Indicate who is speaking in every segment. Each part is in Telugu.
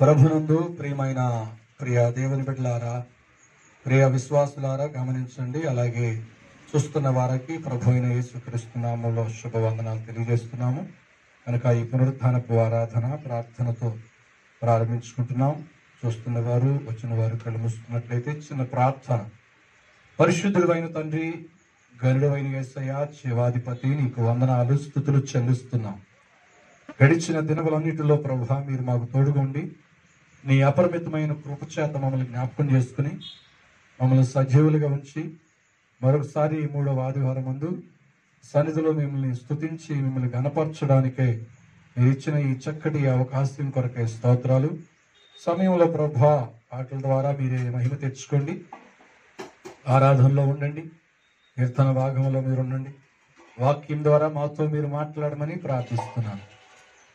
Speaker 1: ప్రభునందు ప్రియమైన ప్రియ దేవుని బిడ్డలారా, ప్రియ విశ్వాసులారా గమనించండి. అలాగే చూస్తున్న వారికి ప్రభు అయిన యేసుక్రీస్తు నామములో శుభవందనాలు తెలియజేస్తున్నాము. కనుక ఈ పునరుద్ధానపు ఆరాధన ప్రార్థనతో ప్రారంభించుకుంటున్నాం. చూస్తున్న వారు, వచ్చిన వారు కళ్ళు మూసుకున్నట్లయితే చిన్న ప్రార్థన. పరిశుద్ధుడైన తండ్రి, గరుడైన యేసయ్య, జీవాధిపతి, నీకు వందనాలు స్తుతులు చెల్లిస్తున్నాం. గడిచిన దినములన్నిటిలో ప్రభువా మీరు మాకు తోడుగుండి నీ అపరిమితమైన కృపచేత మమ్మల్ని జ్ఞాపకం చేసుకుని మమ్మల్ని సజీవులుగా ఉంచి మరొకసారి 3వ ఆదివారం ముందు సన్నిధిలో మిమ్మల్ని స్తుతించి మిమ్మల్ని గణపరచడానికే మీరు ఇచ్చిన ఈ చక్కటి అవకాశం కొరకే స్తోత్రాలు. సమయంలో ప్రభువా పాటల ద్వారా మీరే మహిమ తెచ్చుకోండి. ఆరాధనలో ఉండండి, కీర్తన భాగంలో మీరు ఉండండి. వాక్యం ద్వారా మాతో మీరు మాట్లాడమని ప్రార్థిస్తున్నాను.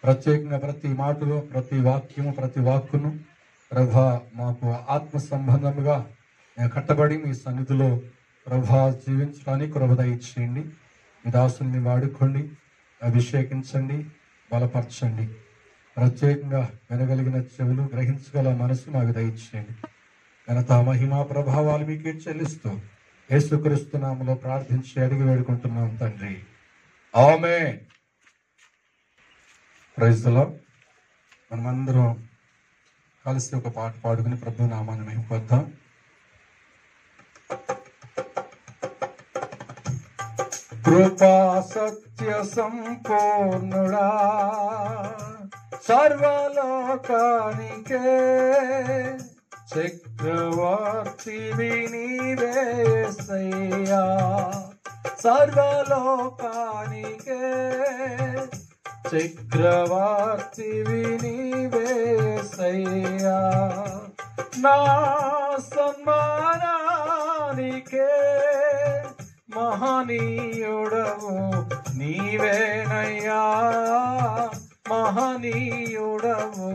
Speaker 1: ప్రత్యేకంగా ప్రతి మాటలో, ప్రతి వాక్యము, ప్రతి వాక్కును ప్రభా మాకు ఆత్మ సంబంధముగా కట్టబడి మీ సన్నిధిలో ప్రభా జీవించడానికి కృప దయచేయండి. మీ దాసుల్ని వాడుకోండి, అభిషేకించండి, బలపరచండి. ప్రత్యేకంగా వినగలిగిన చెవులు, గ్రహించగల మనసు మాకు దయచేయండి. ఘనత మహిమా ప్రభావాలు మీకే చెల్లిస్తూ యేసుక్రీస్తు నామములో ప్రార్థించి అడిగి వేడుకుంటున్నాం తండ్రి, ఆమేన్. Praise the lord. మనమందరం కలిసి ఒక పాట పాడుకుని ప్రభు నామాన్ని మహిమపరుద్దాం. కృపా సత్య సంపూర్ణుడా, సర్వలోకానికే చక్రవర్తివి నీవే యేసయ్యా, సర్వలోకానికే చక్రవర్తివి నీవే యేసయ్యా, నా సన్మానానికే మహనీయుడవు నీవేనయ్యా, మహనీయుడవు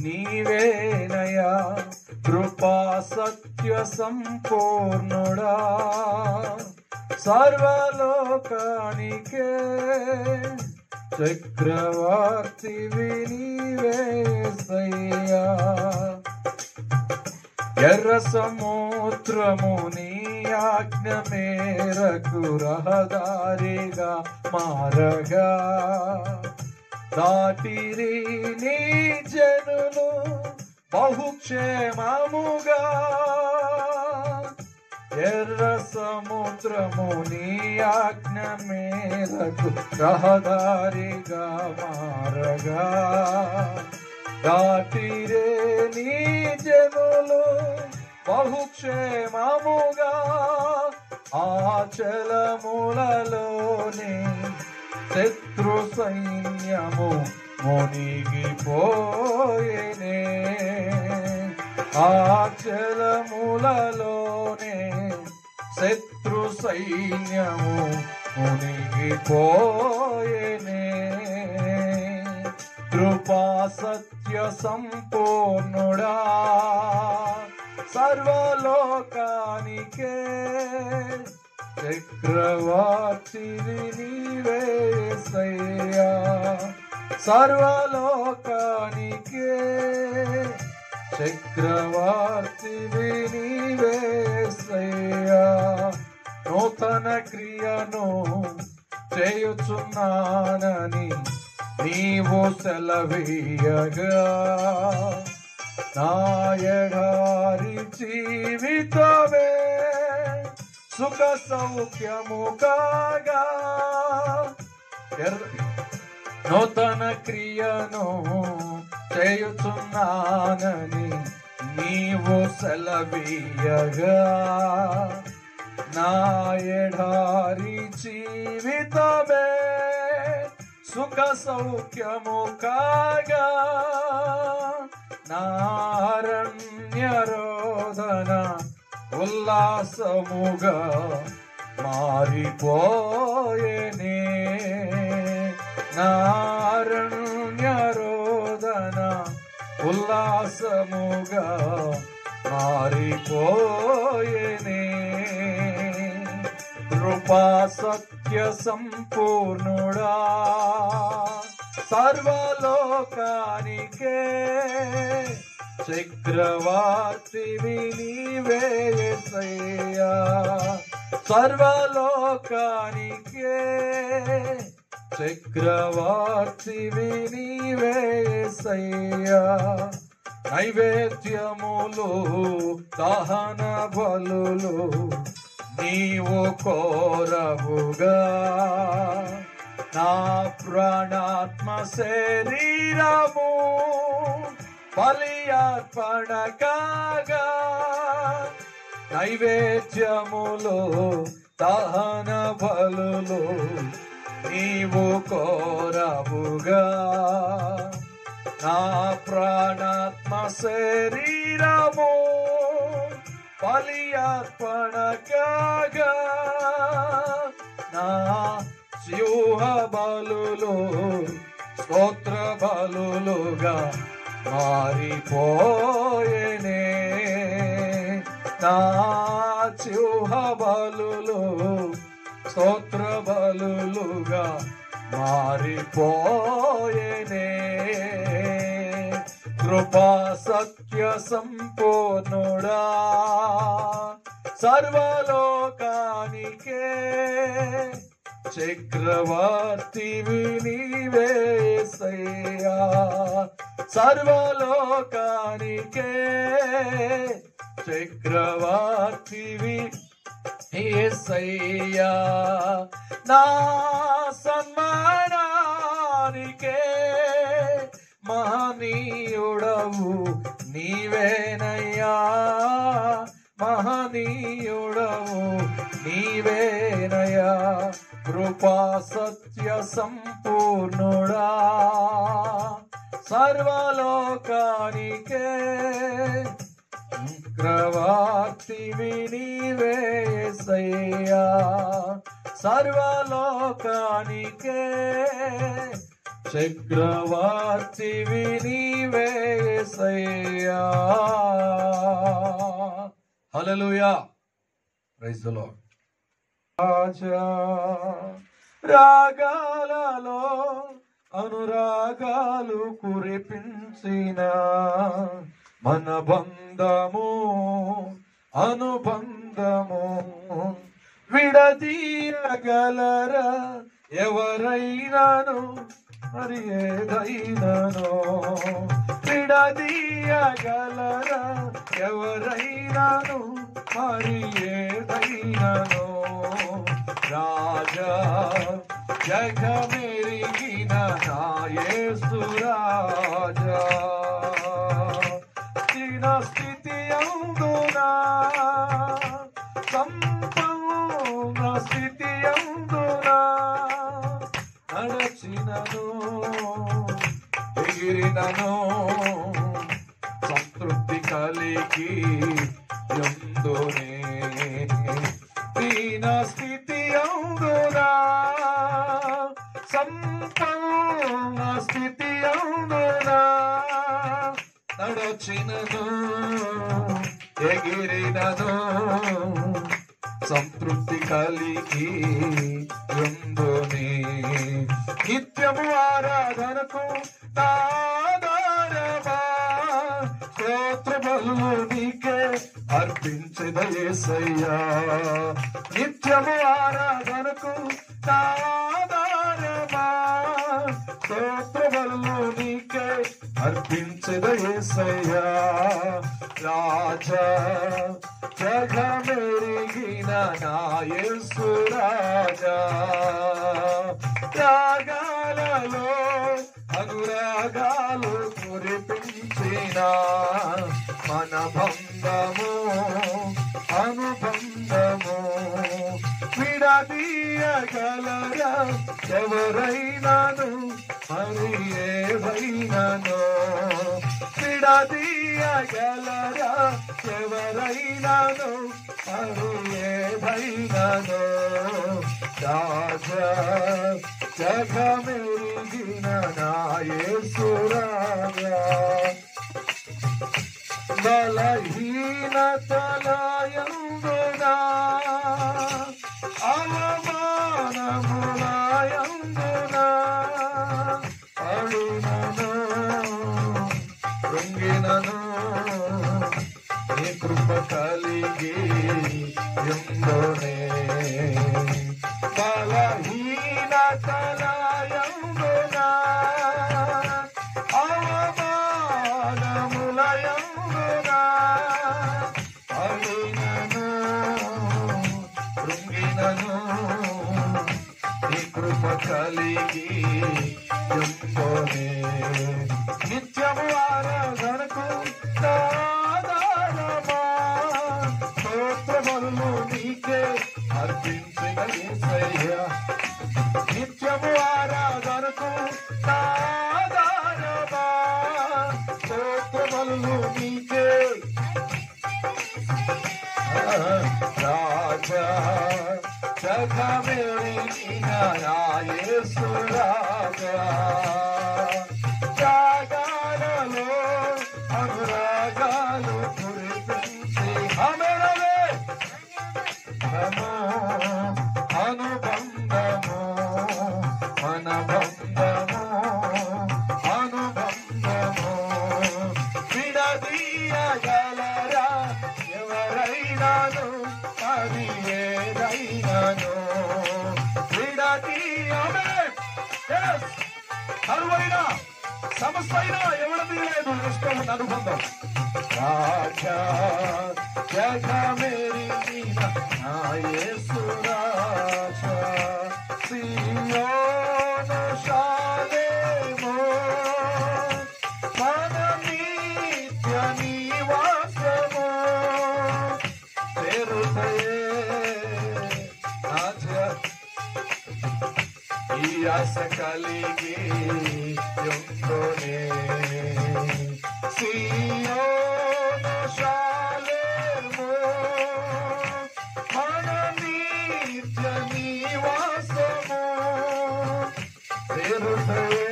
Speaker 1: నీవేనయ్యా, కృపా సత్య సంపూర్ణుడా, సర్వలోకానికే చక్రవర్తివి నీవే యేసయ్యా. ఎర్ర సముద్రము నీ ఆజ్ఞ మేరకు రహదారిగా మారగా, దాటిరి నీ జనులు బహుక్షేమముగా, ఎర్ర సముద్రము నీ ఆజ్ఞ మేరకు రహదారిగా మారగా, దాటిరే నీ జనులు బహుక్షేమముగా, ఆచలములలోనే శత్రు సైన్యము మునిగిపోయేనే, ఆచలములలోనే శత్రు సైన్యము మునిగిపోయేనే, కృపా సత్య సంపూర్ణుడా, సర్వలోకానికే చక్రవర్తివి నీవే యేసయ్యా, సర్వలోకానికే చక్రవర్తివి నీవే యేసయ్యా. నూతన క్రియను చేయుచున్నానని నీవు సెలవీయగా, నా ఎడారి జీవితమే సుఖ సౌఖ్యము కాగా, నూతన క్రియను చేయుచున్నానని నీవు సెలవీయగా, నా ఎడారి జీవితమే సుఖ సౌఖ్యము కాగా, నారణ్య రోదన ఉల్లాసముగా మారిపోయేనే, నారణ్య రోదన ఉల్లాసముగా మారిపోయేనే, కృపా సత్య సంపూర్ణుడా, సర్వలోకానికే చక్రవర్తివి నీవే యేసయ్యా, సర్వలోకానికే చక్రవర్తివి నీవే యేసయ్యా. నైవేద్యములు దహన బలులు నీవు కోరవుగా, నా ప్రాణాత్మ శరీరము బలి అర్పణ కాగా. నైవేద్యములు దహన బలులు నీవు కోరవుగా, నా ప్రాణాత్మ శరీరము బలి అర్పణ కాగా. నా సింహ బలులు స్తోత్ర బలులుగా మారిపోయేనే, నా సింహ బలులు స్తోత్ర బలులుగా మారిపోయేనే. కృపా సత్య సంపూర్ణుడా, సర్వలోకానికే చక్రవర్తివి నీవే యేసయ్యా, సర్వలోకానికే చక్రవర్తివి యేసయ్యా. నా సన్మానానికే మహనీయుడవు నీవేనయ్యా, మహనీయుడవు నీవేనయ్యా. కృపా సత్య సంపూర్ణుడా, సర్వలోకానికే చక్రవర్తివి నీవే యేసయ్యా, సర్వలోకానికే చక్రవర్తివి నీవే యేసయ్యా. హల్లెలూయా, ప్రైజ్ ది లార్డ్. రాజా రాగాలలో అనురాగాలు కురిపించిన మన బంధము అనుబంధము విడదీయగలరా ఎవరైనాను, మరి ఏదైనాను విడదీయగలరా ఎవరైనాను, మరి ఏదైనాను. రాజా జగమెరిగిన నా యేసు రాజా, దీన స్థితి అందునా సంపూర్ణ స్థితి అందునా నడచినను ఎగిరినను సంతృప్తి కలిగి ఎందునే. దీన స్థితి అందునా సంపూర్ణ స్థితి అందునా నడచినను ఎగిరినను సంతృప్తి కలిగి ఎందునే. నిత్యము ఆరాధనకు ఆధారమా, స్తోత్ర బలులు నీకే అర్పించెద యేసయ్యా. నిత్యము ఆరాధనకు ఆధారమా, స్తోత్ర బలులు నీకే అర్పించెద యేసయ్యా. రాజా జగమెరిగిన నా యేసు రాజా, రాగాలలో అనురాగాలు కురిపించిన మన బంధము అనుబంధము విడదీయగలరా ఎవరైనాను, మరి ఏవైనాను విడదీయగలరా ఎవరైనాను, మరి ఏవైనాను. రాజా జగమెరిగిన నా యేసు రాజా, బలహీనతలయందునా అవమానములయందునా పడినను కృంగి కృంగినను నీ కృప కలిగి యుందునే బలహీనతలయందునా అవమానములయందునా అలినను కృంగినను నీ కృప కలిగి యుందునే నిత్యము ఆరాధనకు ఆధారమా స్తోత్రములు నీకే అర్పించిన యేసయ్యా నిత్యము ఆరాధనకు ఆధారమా స్తోత్రములు నీకే రాజా జగమెరిగిన నా యేసు రాజా రాగాలలో అనురాగాలు కురిపించి హమెరవే అనుబంధము అనుబంధము అనుబంధము విడదీయగలరా ఎవరైనాను అది ఏదైనాను విడదీయమే అరువైనా సమస్యైనా ఎవరిది లేదు ఇష్టం అనుబంధం రాజా జగమెరిగిన నా యేసు రాజా సియోను షాలేము మన నిత్య నివాసము తెరుతయే ఈ ఆశ కలిగి యుందునే సియోను షాలేము మన నిత్య నివాసము తెరుతయే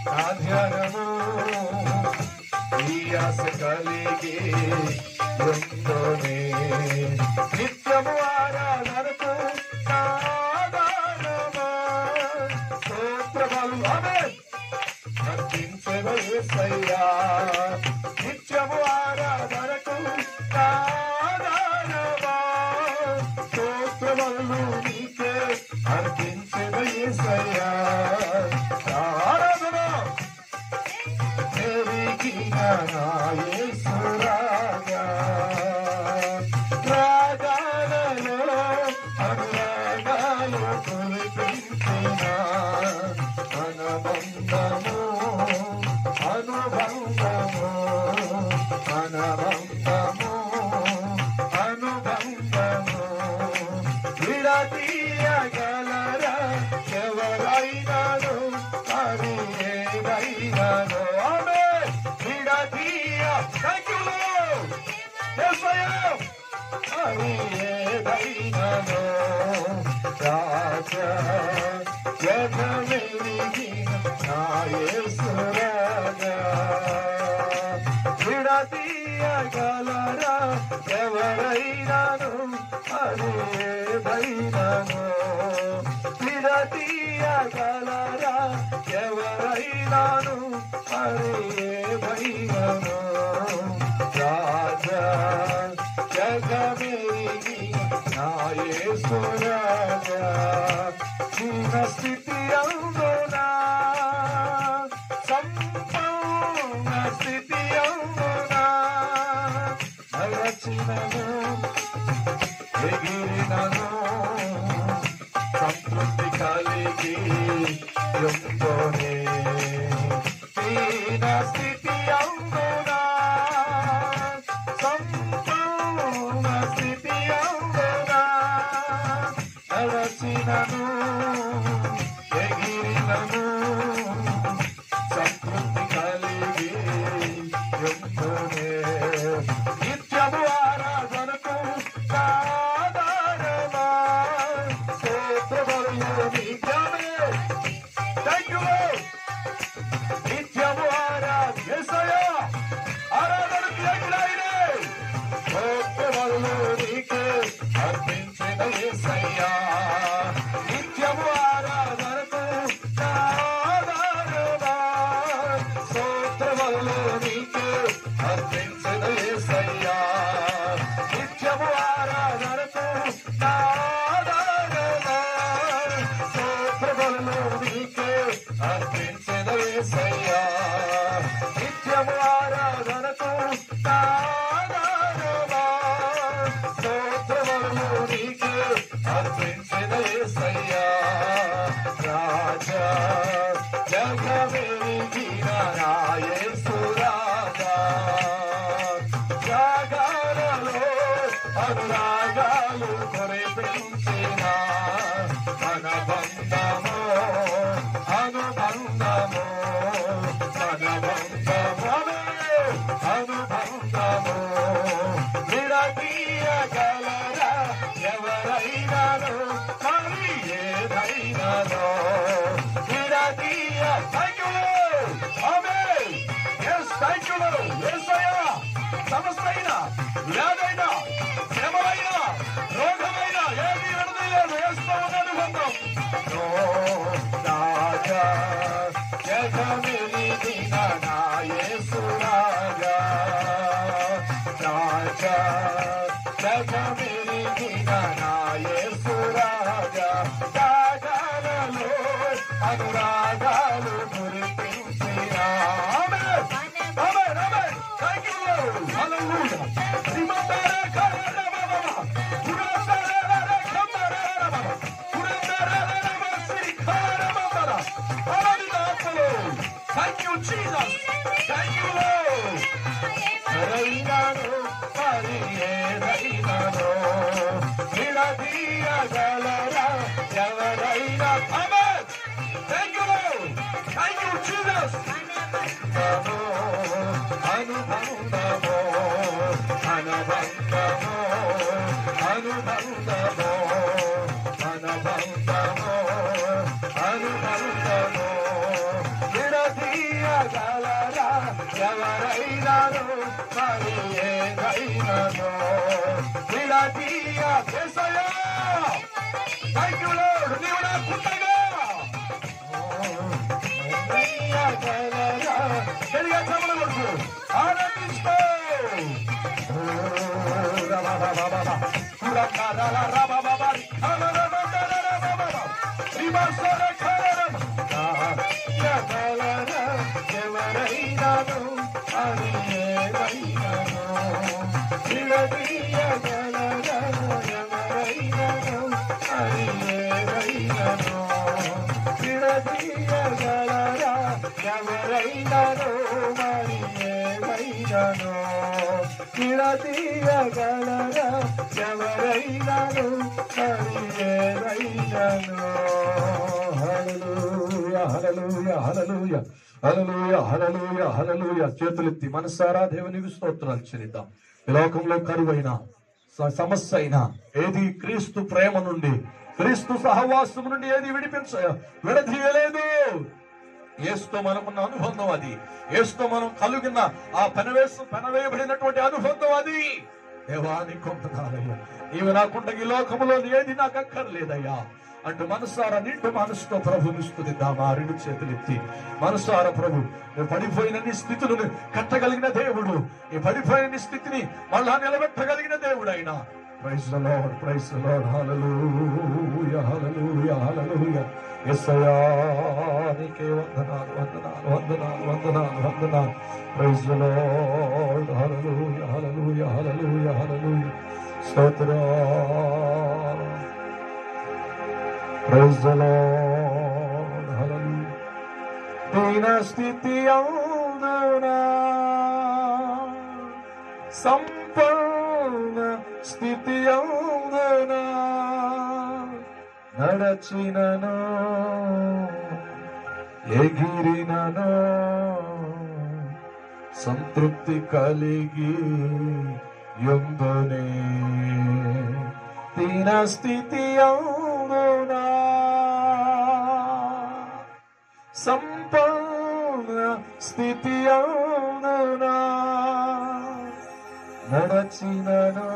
Speaker 1: నా ధ్యానము ఈ ఆశ కలిగి యుందునే నిత్యము ఆరాధనకు యేసయ్యా నిత్యము ఆరాధనకు ఆధారమా స్తోత్రములు నీకే అర్పించిన యేసయ్యా ఆరాధన ఎరిగిన నా యేసు రాజా రాగాలలో అనురాగాలు కురిపించిన అనుబంధము అనుబంధము అనుబంధము అనుబంధము విడదీయగలరా ఎవరైనాను అది ఏదైనాను ఆమె విడదీయ అది ఏదైనాను రాజా జగమెరిగిన నా యేసు రాజా విడదీయగలరా ఎవరైనాను అది ఏదైనాను విడదీయగలరా ఎవరైనాను అది ఏదైనాను రాజా జగమెరిగిన నా యేసు రాజా దీన స్థితి అందునా సంపూర్ణ స్థితి అందునా నరచినను ఎగిరినను సంతృప్తి కలిగి యుందునే దీన స్థితి అందునా సంపూర్ణ స్థితి అందునా నరచినను ఎగిరినను సంతృప్తి కలిగి యుందునే నిత్యము ఆరాధనకు ఆధారమా స్తోత్రములు నీకే థాంక్యూ నిత్యము ఆరాధన యేసు రాజా రాజా జగమెరిగిన నా యేసు రాజా రాగాలలో అనురాగాలు కురిపించిన Thank you, Jesus. Thank you, Lord. Reynano, Marie, Reynano. Vidadia galara, Yavaraina. Amen. Thank you, Lord. Thank you, Jesus. Namo, Anubandamo, Anubandamo, Anubandamo, Anubandamo, Anubandamo. గలరా ఎవరైనాను మరి ఏదైనాను విడదీయ యేసయ్యా థాంక్యూ లార్డ్ నీవు నాకుండగా గలరా గట్టిగా చప్పట్లు కొట్టు ఆనందిస్తూ ఎవరైనాను అది ఏదైనాను విడదీయగలరా ఎవరైనాను అది ఏదైనాను విడదీయగలరా ఎవరైనాను మరి ఏదైనాను విడదీయగలరా ఎవరైనాను మరి ఏదైనాను హల్లెలూయా హల్లెలూయా హల్లెలూయా హల్లెలూయా హల్లెలూయా హల్లెలూయా చేతులెత్తి మనసారా దేవునికి స్తోత్రాలు చెల్లిద్దాం. ఈ లోకంలో కరువైన సమస్య అయినా ఏది క్రీస్తు ప్రేమ నుండి క్రీస్తు సహవాసం నుండి ఏది విడదీయలేదు. యేసుతో మనకున్న అనుబంధం అది, యేసుతో మనం కలిగిన ఆ పెనవేయబడినటువంటి అనుబంధం అది. దేవాని కొంతనాలయ్యా నీవు నాకుంటే ఈ లోకంలో ఏది నాకు అక్కర్లేదయ్యా అంటూ మనసారా నిండు మనసుతో ప్రభుని స్తుతిద్దామా. రెండు చేతులెత్తి మనసారా ప్రభు నువ్వు పడిపోయిన నీ స్థితులను కట్టగలిగిన దేవుడు, ఈ పడిపోయిన నీ స్థితిని మళ్ళా నిలబెట్టగలిగిన దేవుడు అయినా. Praise the Lord, praise the Lord. Hallelujah hallelujah hallelujah. యేసయ్యా నీకే వందనాలు వందనాలు వందనాలు వందనాలు వందనాలు. Praise the Lord. Hallelujah hallelujah hallelujah hallelujah. స్తోత్రం. Praise the Lord, hallelujah. దీన స్థితి ఔదునా సంపూర్ణ స్థితి ఔదునా నడచినను ఎగిరినను సంతృప్తి కలిగి యుందునే దీన స్థితి ఔదునా సంపూర్ణ స్థితి ఔదునా నడచినను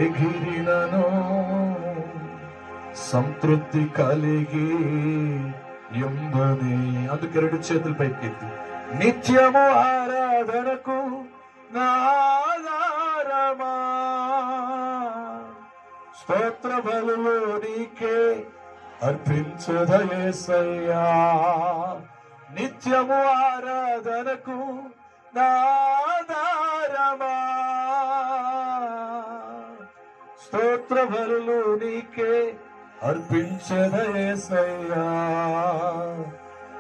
Speaker 1: ఎగిరినను సంతృప్తి కలిగి యుందునే. అందుకే రెండు చేతులు పైకెత్తి నిత్యము ఆరాధనకు నా ఆధారమా స్తోత్ర బలులు నీకే అర్పించుదా యేసయ్యా. నిత్యము ఆరాధనకు నా ఆధారమా స్తోత్ర బలులు నీకే అర్పించుదా యేసయ్యా.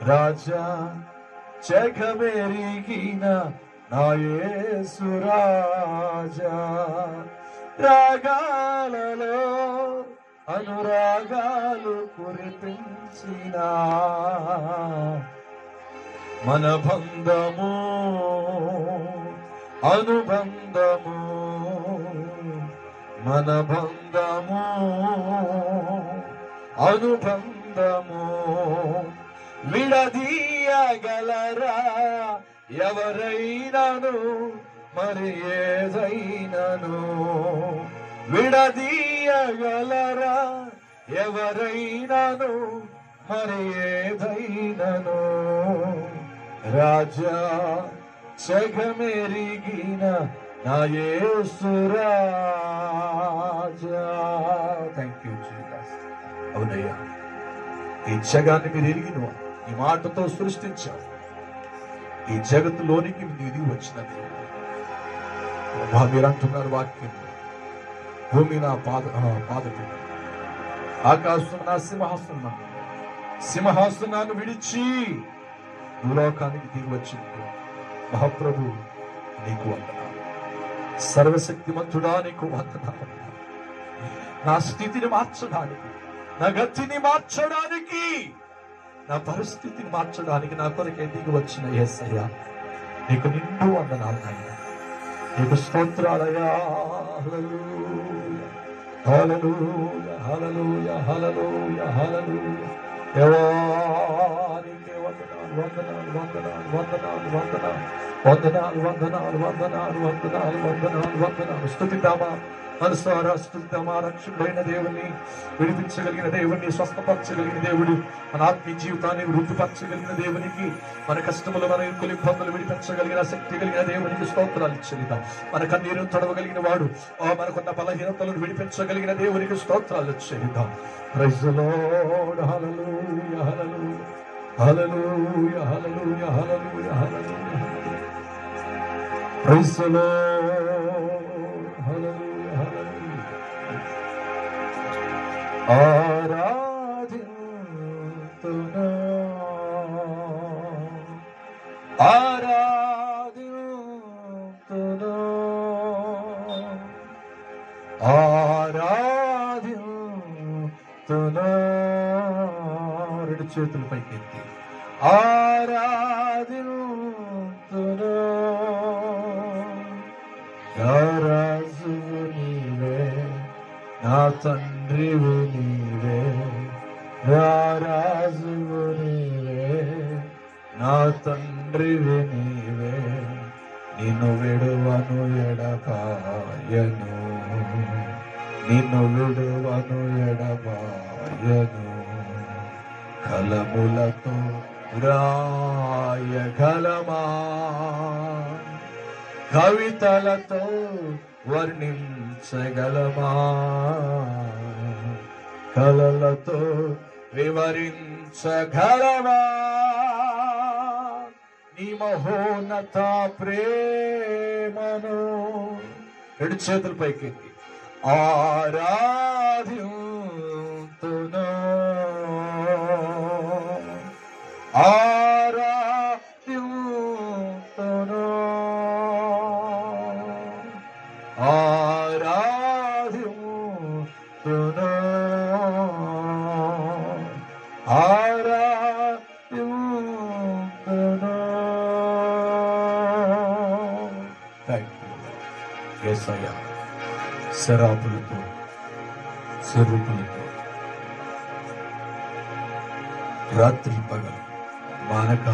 Speaker 1: రాజా జగమెరిగిన నా యేసు రాజా రాగాలలో అనురాగాలు కురిపించిన మన బంధము అనుబంధము మన బంధము అనుబంధము విడదీయగలరా ఎవరైనాను మరి ఏదైనాను విడదీయగలరా ఎవరైనాను మరి ఏదైనాను
Speaker 2: రాజా జగమెరిగిన నా యేసు రాజా. Thank you Jesus. అవునయ్యా, ఈ జగాన్ని మీరు ఎరిగిన ఈ మాటతో సృష్టించావు. ఈ జగత్తులోనికి ఇది వచ్చిన దేవుడు. మీరు అంటున్నారు వాక్యం, భూమి నా పాదపీఠం, ఆకాశం నా సింహాసనం, సింహాసనాన్ని విడిచి భూలోకానికి దిగి వచ్చింది. మహాప్రభు నీకు వందనాలు, సర్వశక్తిమంతుడా నీకు వందనాలు. నా స్థితిని మార్చడానికి, నా గతిని మార్చడానికి, నా పరిస్థితిని మార్చడానికి నా కొరకే దిగి వచ్చిన యేసయ్య నీకు నిండు వందనాలు నాయన. నీకు స్తోత్రాలయ్యా. హల్లెలూయా, హల్లెలూయా, హల్లెలూయా, హల్లెలూయా. దేవానికే వందనాలు, వందనాలు, వందనాలు, వందనాలు, వందనాలు, వందనాలు, వందనాలు, వందనాలు, వందనాలు, వందనాలు, వందనాలు. స్తుతిద్దామా, మనసారా స్తుతిద్దామా. రక్షకుడైన దేవుణ్ణి, విడిపించగలిగిన దేవుణ్ణి, స్వస్థపరచగలిగిన దేవుడు, మన ఆత్మీయ జీవితాన్ని వృద్ధిపరచగలిగిన దేవునికి, మన కష్టములు, మన ఇరుకులు, ఇబ్బందులు విడిపించగలిగిన శక్తి కలిగిన దేవునికి స్తోత్రాలు ఇచ్చేద్దాం. మన కన్నీరు తొడవగలిగిన వాడు, మనకున్న బలహీనతలను విడిపించగలిగిన దేవునికి స్తోత్రాలు ఇచ్చేద్దాం. Praise the Lord. Hallelujah, hallelujah, hallelujah, hallelujah, hallelujah, hallelujah. Praise the Lord. Hallelujah, hallelujah. ఆరాధింతునా, ఆరాధింతునా, ఆరాధింతునా. రెండు చేతులు పైకెత్తి ఆరాధింతునా. రాజువు నీవే, నా తండ్రివు నీవే, రాజువు నీవే, నా తండ్రివు నీవే. నిన్ను విడువను ఎడబాయను, నిన్ను విడువను ఎడబాయను. కలములతో రాయగలమా, కవితలతో వర్ణించగలమా, కలలతో వివరించగలమా నీ మహోన్నత ప్రేమను. రెండు చేతులు పైకెత్తి ఆరాధింతునా, ఆరాధింతునా, ఆరాధింతునా, ఆరాధింతునా. థ్యాంక్ యూ యేసయ్యా. శరాపులతో, చెరుపులతో రాత్రి పగలు మానక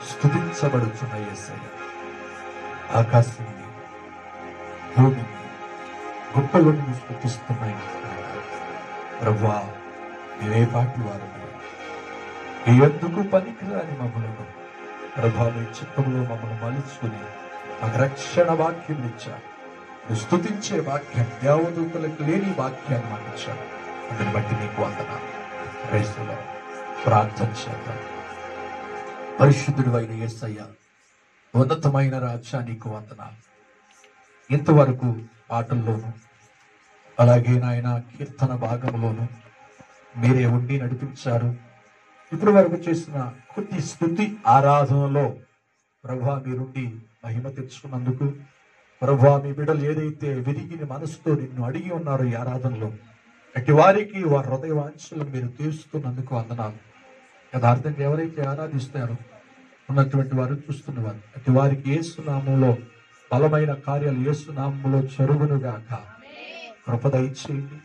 Speaker 2: స్తుతించబడుతున్న యేసయ్య, ఆకాశాన్ని, భూమిని, గొప్పలను స్తుతిస్తున్నాయి. ప్రభువా, నీవే పాటి వారు ఎందుకు పనికిరాని మమ్మలను ప్రభా నీ చిత్తంలో మమ్మల్ని మలుచుకుని మాకు రక్షణ వాక్యం ఇచ్చారు. స్తుతించే వాక్యం, దేవదూతలకు లేని వాక్యాన్ని మాకు ఇచ్చారు. అందుని బట్టి నీకు వందనాలు. యేసులో ప్రార్థన చేద్దాం. పరిశుద్ధుడు అయిన యేసయ్య, ఉన్నతమైన రాజా నీకు వందనాలు. ఇంతవరకు పాటల్లోనూ అలాగే నాయన కీర్తన భాగంలోనూ మీరే ఉండి నడిపించారు. ఇప్పటి వరకు చేసిన కొద్ది స్తుతి ఆరాధనలో ప్రభువా మీరుండి మహిమ తెచ్చుకున్నందుకు, ప్రభువా మీ బిడ్డలు ఏదైతే విరిగిన మనసుతో నిన్ను అడిగి ఉన్నారో ఈ ఆరాధనలో అట్టి వారికి వారి హృదయ వాంఛలను మీరు తీరుస్తున్నందుకు వందనాలు. యథార్థంగా ఎవరైతే ఆరాధిస్తారో ఉన్నటువంటి వారు, చూస్తున్నవారు, అట్టి వారికి యేసు నామములో బలమైన కార్యాలు యేసు నామములో జరుగునుగాక. కృప దయచేయండి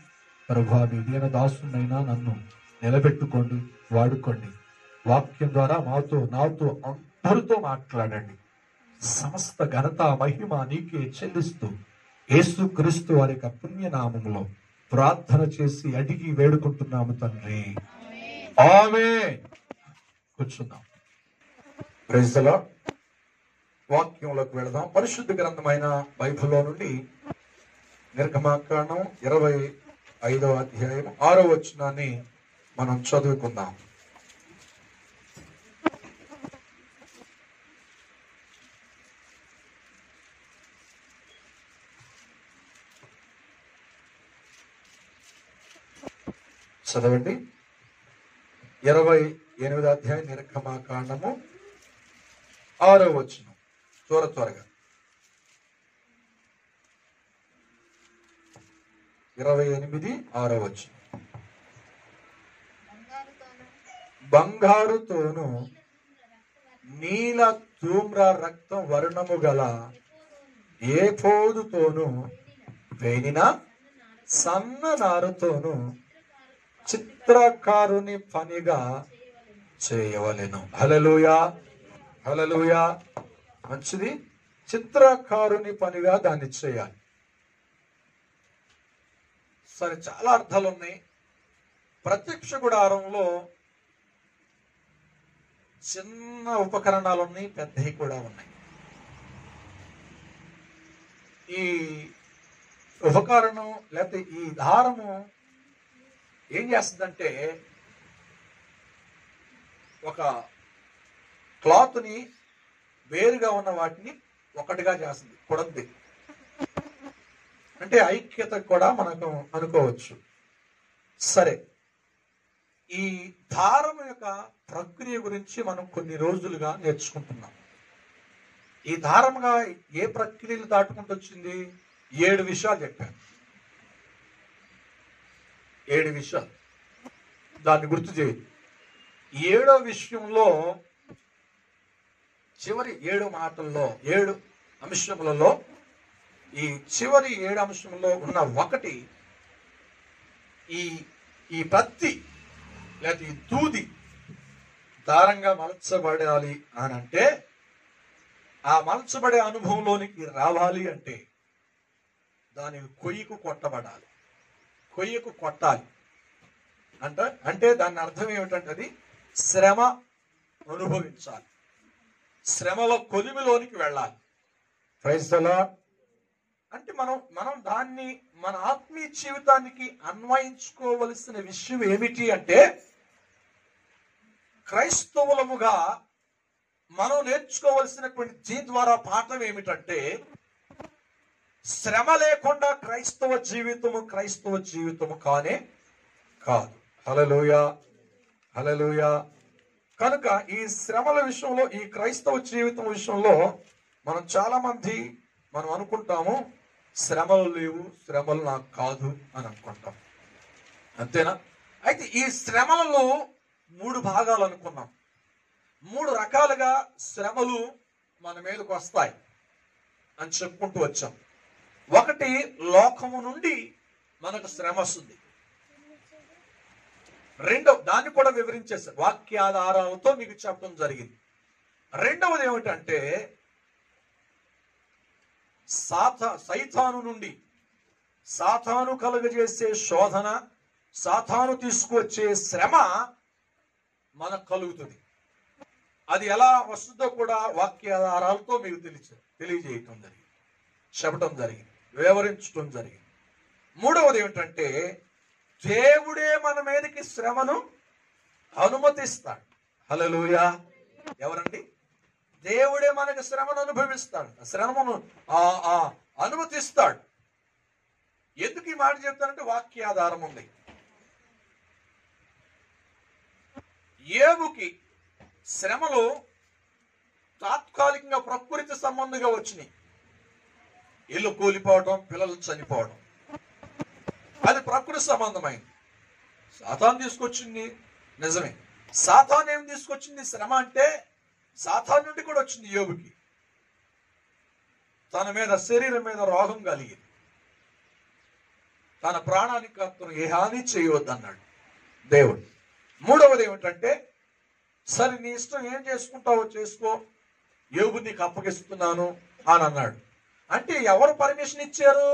Speaker 2: ప్రభువా. మీ దీన దాసునైనా నన్ను నిలబెట్టుకోండి, వాడుకోండి. వాక్యం ద్వారా మాతో, నాతో, అందరితో మాట్లాడండి. సమస్త ఘనత మహిమ నీకే చెల్లిస్తూ యేసు క్రీస్తు వారి యొక్క పుణ్యనామములో ప్రార్థన చేసి అడిగి వేడుకుంటున్నాము తండ్రి. ఆమేన్. కూర్చుందాం. Praise the Lord. వాక్యంలోకి వెళదాం. పరిశుద్ధ గ్రంథమైన బైబిల్లో నుండి నిర్గమాకాండం 25వ అధ్యాయం 6వ వచనాన్ని మనం చదువుకుందాం. చదవండి. 28వ అధ్యాయం నిర్గమాకాండము 6వ వచనం. త్వరగా 28 6వ వచనం. బంగారుతోను నీల ధూమ్ర రక్తం వర్ణము గల ఏఫోదుతోను వేనిన సన్న నారుతోను చిత్రకారుని పనిగా చేయవలెను. హల్లెలూయా, హల్లెలూయా. మంచిది. చిత్రకారుని పనిగా దాన్ని చేయాలి. సరే, చాలా అర్థాలు ఉన్నాయి. ప్రత్యక్ష గుడారంలో చిన్న ఉపకరణాలు ఉన్నాయి, పెద్దవి కూడా ఉన్నాయి. ఈ ఉపకరణం లేకపోతే ఈ దారము ఏం చేస్తుందంటే ఒక క్లాత్ని వేరుగా ఉన్న వాటిని ఒకటిగా చేస్తుంది, కొడంది. అంటే ఐక్యత కూడా మనకు అనుకోవచ్చు. సరే, ఈ దారం యొక్క ప్రక్రియ గురించి మనం కొన్ని రోజులుగా నేర్చుకుంటున్నాం. ఈ దారంగా ఏ ప్రక్రియలు దాటుకుంటూ వచ్చింది? 7 విషయాలు చెప్పాను. 7 విషయాలు. దాన్ని గుర్తు చేయండి. 7వ విషయంలో చివరి 7 మాటల్లో 7 అంశములలో ఈ చివరి 7 అంశంలో ఉన్న ఒకటి ఈ ప్రత్తి లేదా ఈ దూది దారంగా మలచబడాలి అని అంటే, ఆ మలచబడే అనుభవంలోనికి రావాలి అంటే దానికి కొయ్యకు కొట్టబడాలి. కొయ్యకు కొట్టాలి అంటే దాని అర్థం ఏమిటంటే అది శ్రమ అనుభవించాలి, శ్రమలో కొలిమిలోనికి వెళ్ళాలి. Praise the Lord. అంటే మనం దాన్ని మన ఆత్మీయ జీవితానికి అన్వయించుకోవలసిన విషయం ఏమిటి అంటే, క్రైస్తవులముగా మనం నేర్చుకోవలసినటువంటి దీని ద్వారా పాఠం ఏమిటంటే, శ్రమ లేకుండా క్రైస్తవ జీవితము కానే కాదు. హల్లెలూయా, హల్లెలూయా. కనుక ఈ శ్రమల విషయంలో, ఈ క్రైస్తవ జీవితం విషయంలో మనం చాలా మంది అనుకుంటాము, శ్రమలు లేవు, శ్రమలు నాకు కాదు అని అనుకుంటాం. అంతేనా? అయితే ఈ శ్రమలలో 3 భాగాలు అనుకున్నాం. 3 రకాలుగా శ్రమలు మన మీదకు వస్తాయి అని చెప్పుకుంటూ వచ్చాం. ఒకటి, లోకము నుండి మనకు శ్రమ వస్తుంది. దాన్ని కూడా వివరించేసారు, వాక్యాధారాలతో మీకు చెప్పడం జరిగింది. రెండవది ఏమిటంటే, సైతాను నుండి, సాతాను కలుగజేసే శోధన, సాతాను తీసుకువచ్చే శ్రమ మనకు కలుగుతుంది. అది ఎలా వస్తుందో కూడా వాక్యాధారాలతో మీకు తెలియజేయటం జరిగింది, చెప్పడం జరిగింది, వివరించడం జరిగింది. మూడవది ఏమిటంటే, దేవుడే మన మీదకి శ్రమను అనుమతిస్తాడు. హల్లెలూయా. ఎవరండి? దేవుడే మనకి శ్రమను అనుభవిస్తాడు, శ్రమను అనుమతిస్తాడు. ఎందుకు ఈ మాట చెప్తానంటే వాక్యాధారం ఉంది. యోబుకి శ్రమలు తాత్కాలికంగా ప్రకృతి సంబంధంగా వచ్చినాయి. ఇల్లు కూలిపోవడం, పిల్లలు చనిపోవడం, అది ప్రకృతి సంబంధమైంది. సాతాను తీసుకొచ్చింది, నిజమే. సాతాను ఏం తీసుకొచ్చింది? శ్రమ అంటే సాతాను నుండి కూడా వచ్చింది యోబుకి. తన మీద, శరీరం మీద రోగం కలిగింది. తన ప్రాణానికి అతను ఏ హాని చేయవద్దన్నాడు దేవుడు. మూడవది ఏమిటంటే, సరే నీ ఇష్టం, ఏం చేసుకుంటావో చేసుకో, యోబు నీకు అప్పగిస్తున్నాను అని అన్నాడు. అంటే ఎవరు పర్మిషన్ ఇచ్చారు?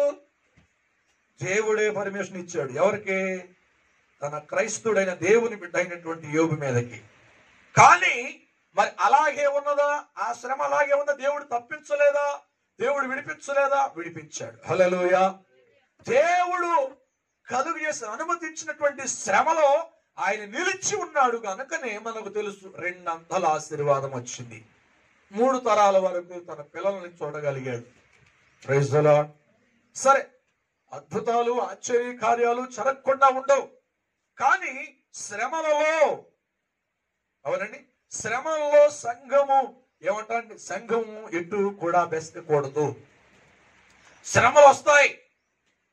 Speaker 2: దేవుడే పర్మిషన్ ఇచ్చాడు. ఎవరికి? తన క్రైస్తుడైన దేవుని బిడ్డ అయినటువంటి యోబు మీదకి. కానీ మరి అలాగే ఉన్నదా? ఆ శ్రమ అలాగే ఉందా? దేవుడు తప్పించలేదా? దేవుడు విడిపించలేదా? విడిపించాడు. హల్లెలూయా. దేవుడు కలుగు చేసి అనుమతించినటువంటి శ్రమలో ఆయన నిలిచి ఉన్నాడు కనుకనే మనకు తెలుసు 2 అంతల ఆశీర్వాదం వచ్చింది. 3 తరాల వరకు తన పిల్లల్ని చూడగలిగాడు. Praise the lord. సరే, అద్భుతాలు ఆశ్చర్య కార్యాలు జరగకుండా ఉండవు, కానీ శ్రమలలో, అవునండి, శ్రమలలో సంఘము ఏమంటారండి, సంఘము ఎటు కూడా బెసకకూడదు. శ్రమలు వస్తాయి,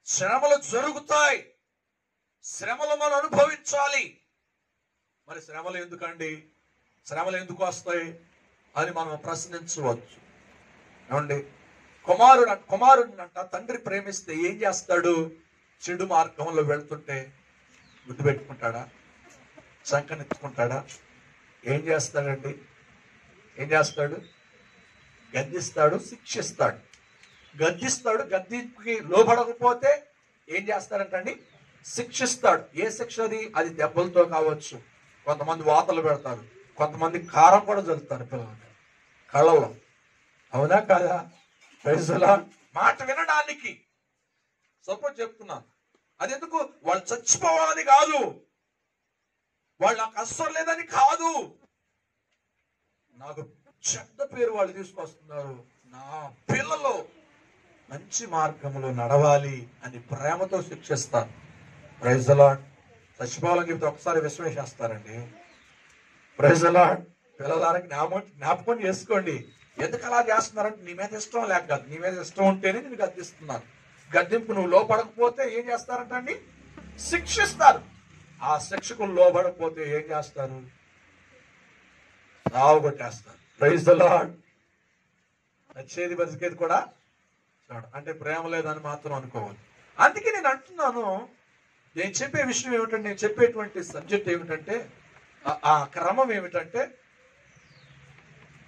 Speaker 2: శ్రమలు జరుగుతాయి, శ్రమలు మనం అనుభవించాలి. మరి శ్రమలు ఎందుకండి, శ్రమలు ఎందుకు వస్తాయి అని మనం ప్రశ్నించవచ్చు. ఏమండి, కుమారుడినంట తండ్రి ప్రేమిస్తే ఏం చేస్తాడు? చెడు మార్గంలో వెళ్తుంటే గుర్తు పెట్టుకుంటాడా? సంకనెత్తుకుంటాడా? ఏం చేస్తాడండి? ఏం చేస్తాడు? గద్దిస్తాడు, శిక్షిస్తాడు. గద్దిస్తాడు, గద్దికి లోబడకపోతే ఏం చేస్తాడంటండి? శిక్షిస్తాడు. ఏ శిక్ష అది? అది దెబ్బలతో కావచ్చు, కొంతమంది వాతలు పెడతారు, కొంతమంది కారం కూడా చల్లుతారు పిల్లలకి కళ్ళలో. అవునా కాదా? Praise the Lord. మాట వినడానికి సపోజ్ చెప్తున్నాను. అది ఎందుకు? వాళ్ళు చచ్చిపోవాలని కాదు, వాళ్ళు నాకు అస్సలు లేదని కాదు, నాకు చెడ్డ పేరు వాళ్ళు తీసుకొస్తున్నారు, నా పిల్లలు మంచి మార్గంలో నడవాలి అని ప్రేమతో శిక్షిస్తారు. Praise the Lord. చచ్చిపోవాలని చెప్తే ఒకసారి విశ్వేసేస్తారండి. Praise the Lord. పిల్లలారికి జ్ఞాపకం చేసుకోండి. ఎందుకు అలా చేస్తున్నారంటే నీ మీద ఇష్టం లేక కాదు, నీ మీద ఇష్టం ఉంటేనే నేను గద్దిస్తున్నాను. గద్దింపు నువ్వు లోపడకపోతే ఏం చేస్తారంటండి? శిక్షిస్తారు. ఆ శిక్షకు లోబడకపోతే ఏం చేస్తారు? సావగొట్టేస్తారు. Praise the Lord. నచ్చేది బతికేది కూడా అంటే ప్రేమ లేదని మాత్రం అనుకోవాలి. అందుకే నేను అంటున్నాను, నేను చెప్పే విషయం ఏమిటంటే, నేను చెప్పేటువంటి సబ్జెక్ట్ ఏమిటంటే, ఆ క్రమం ఏమిటంటే,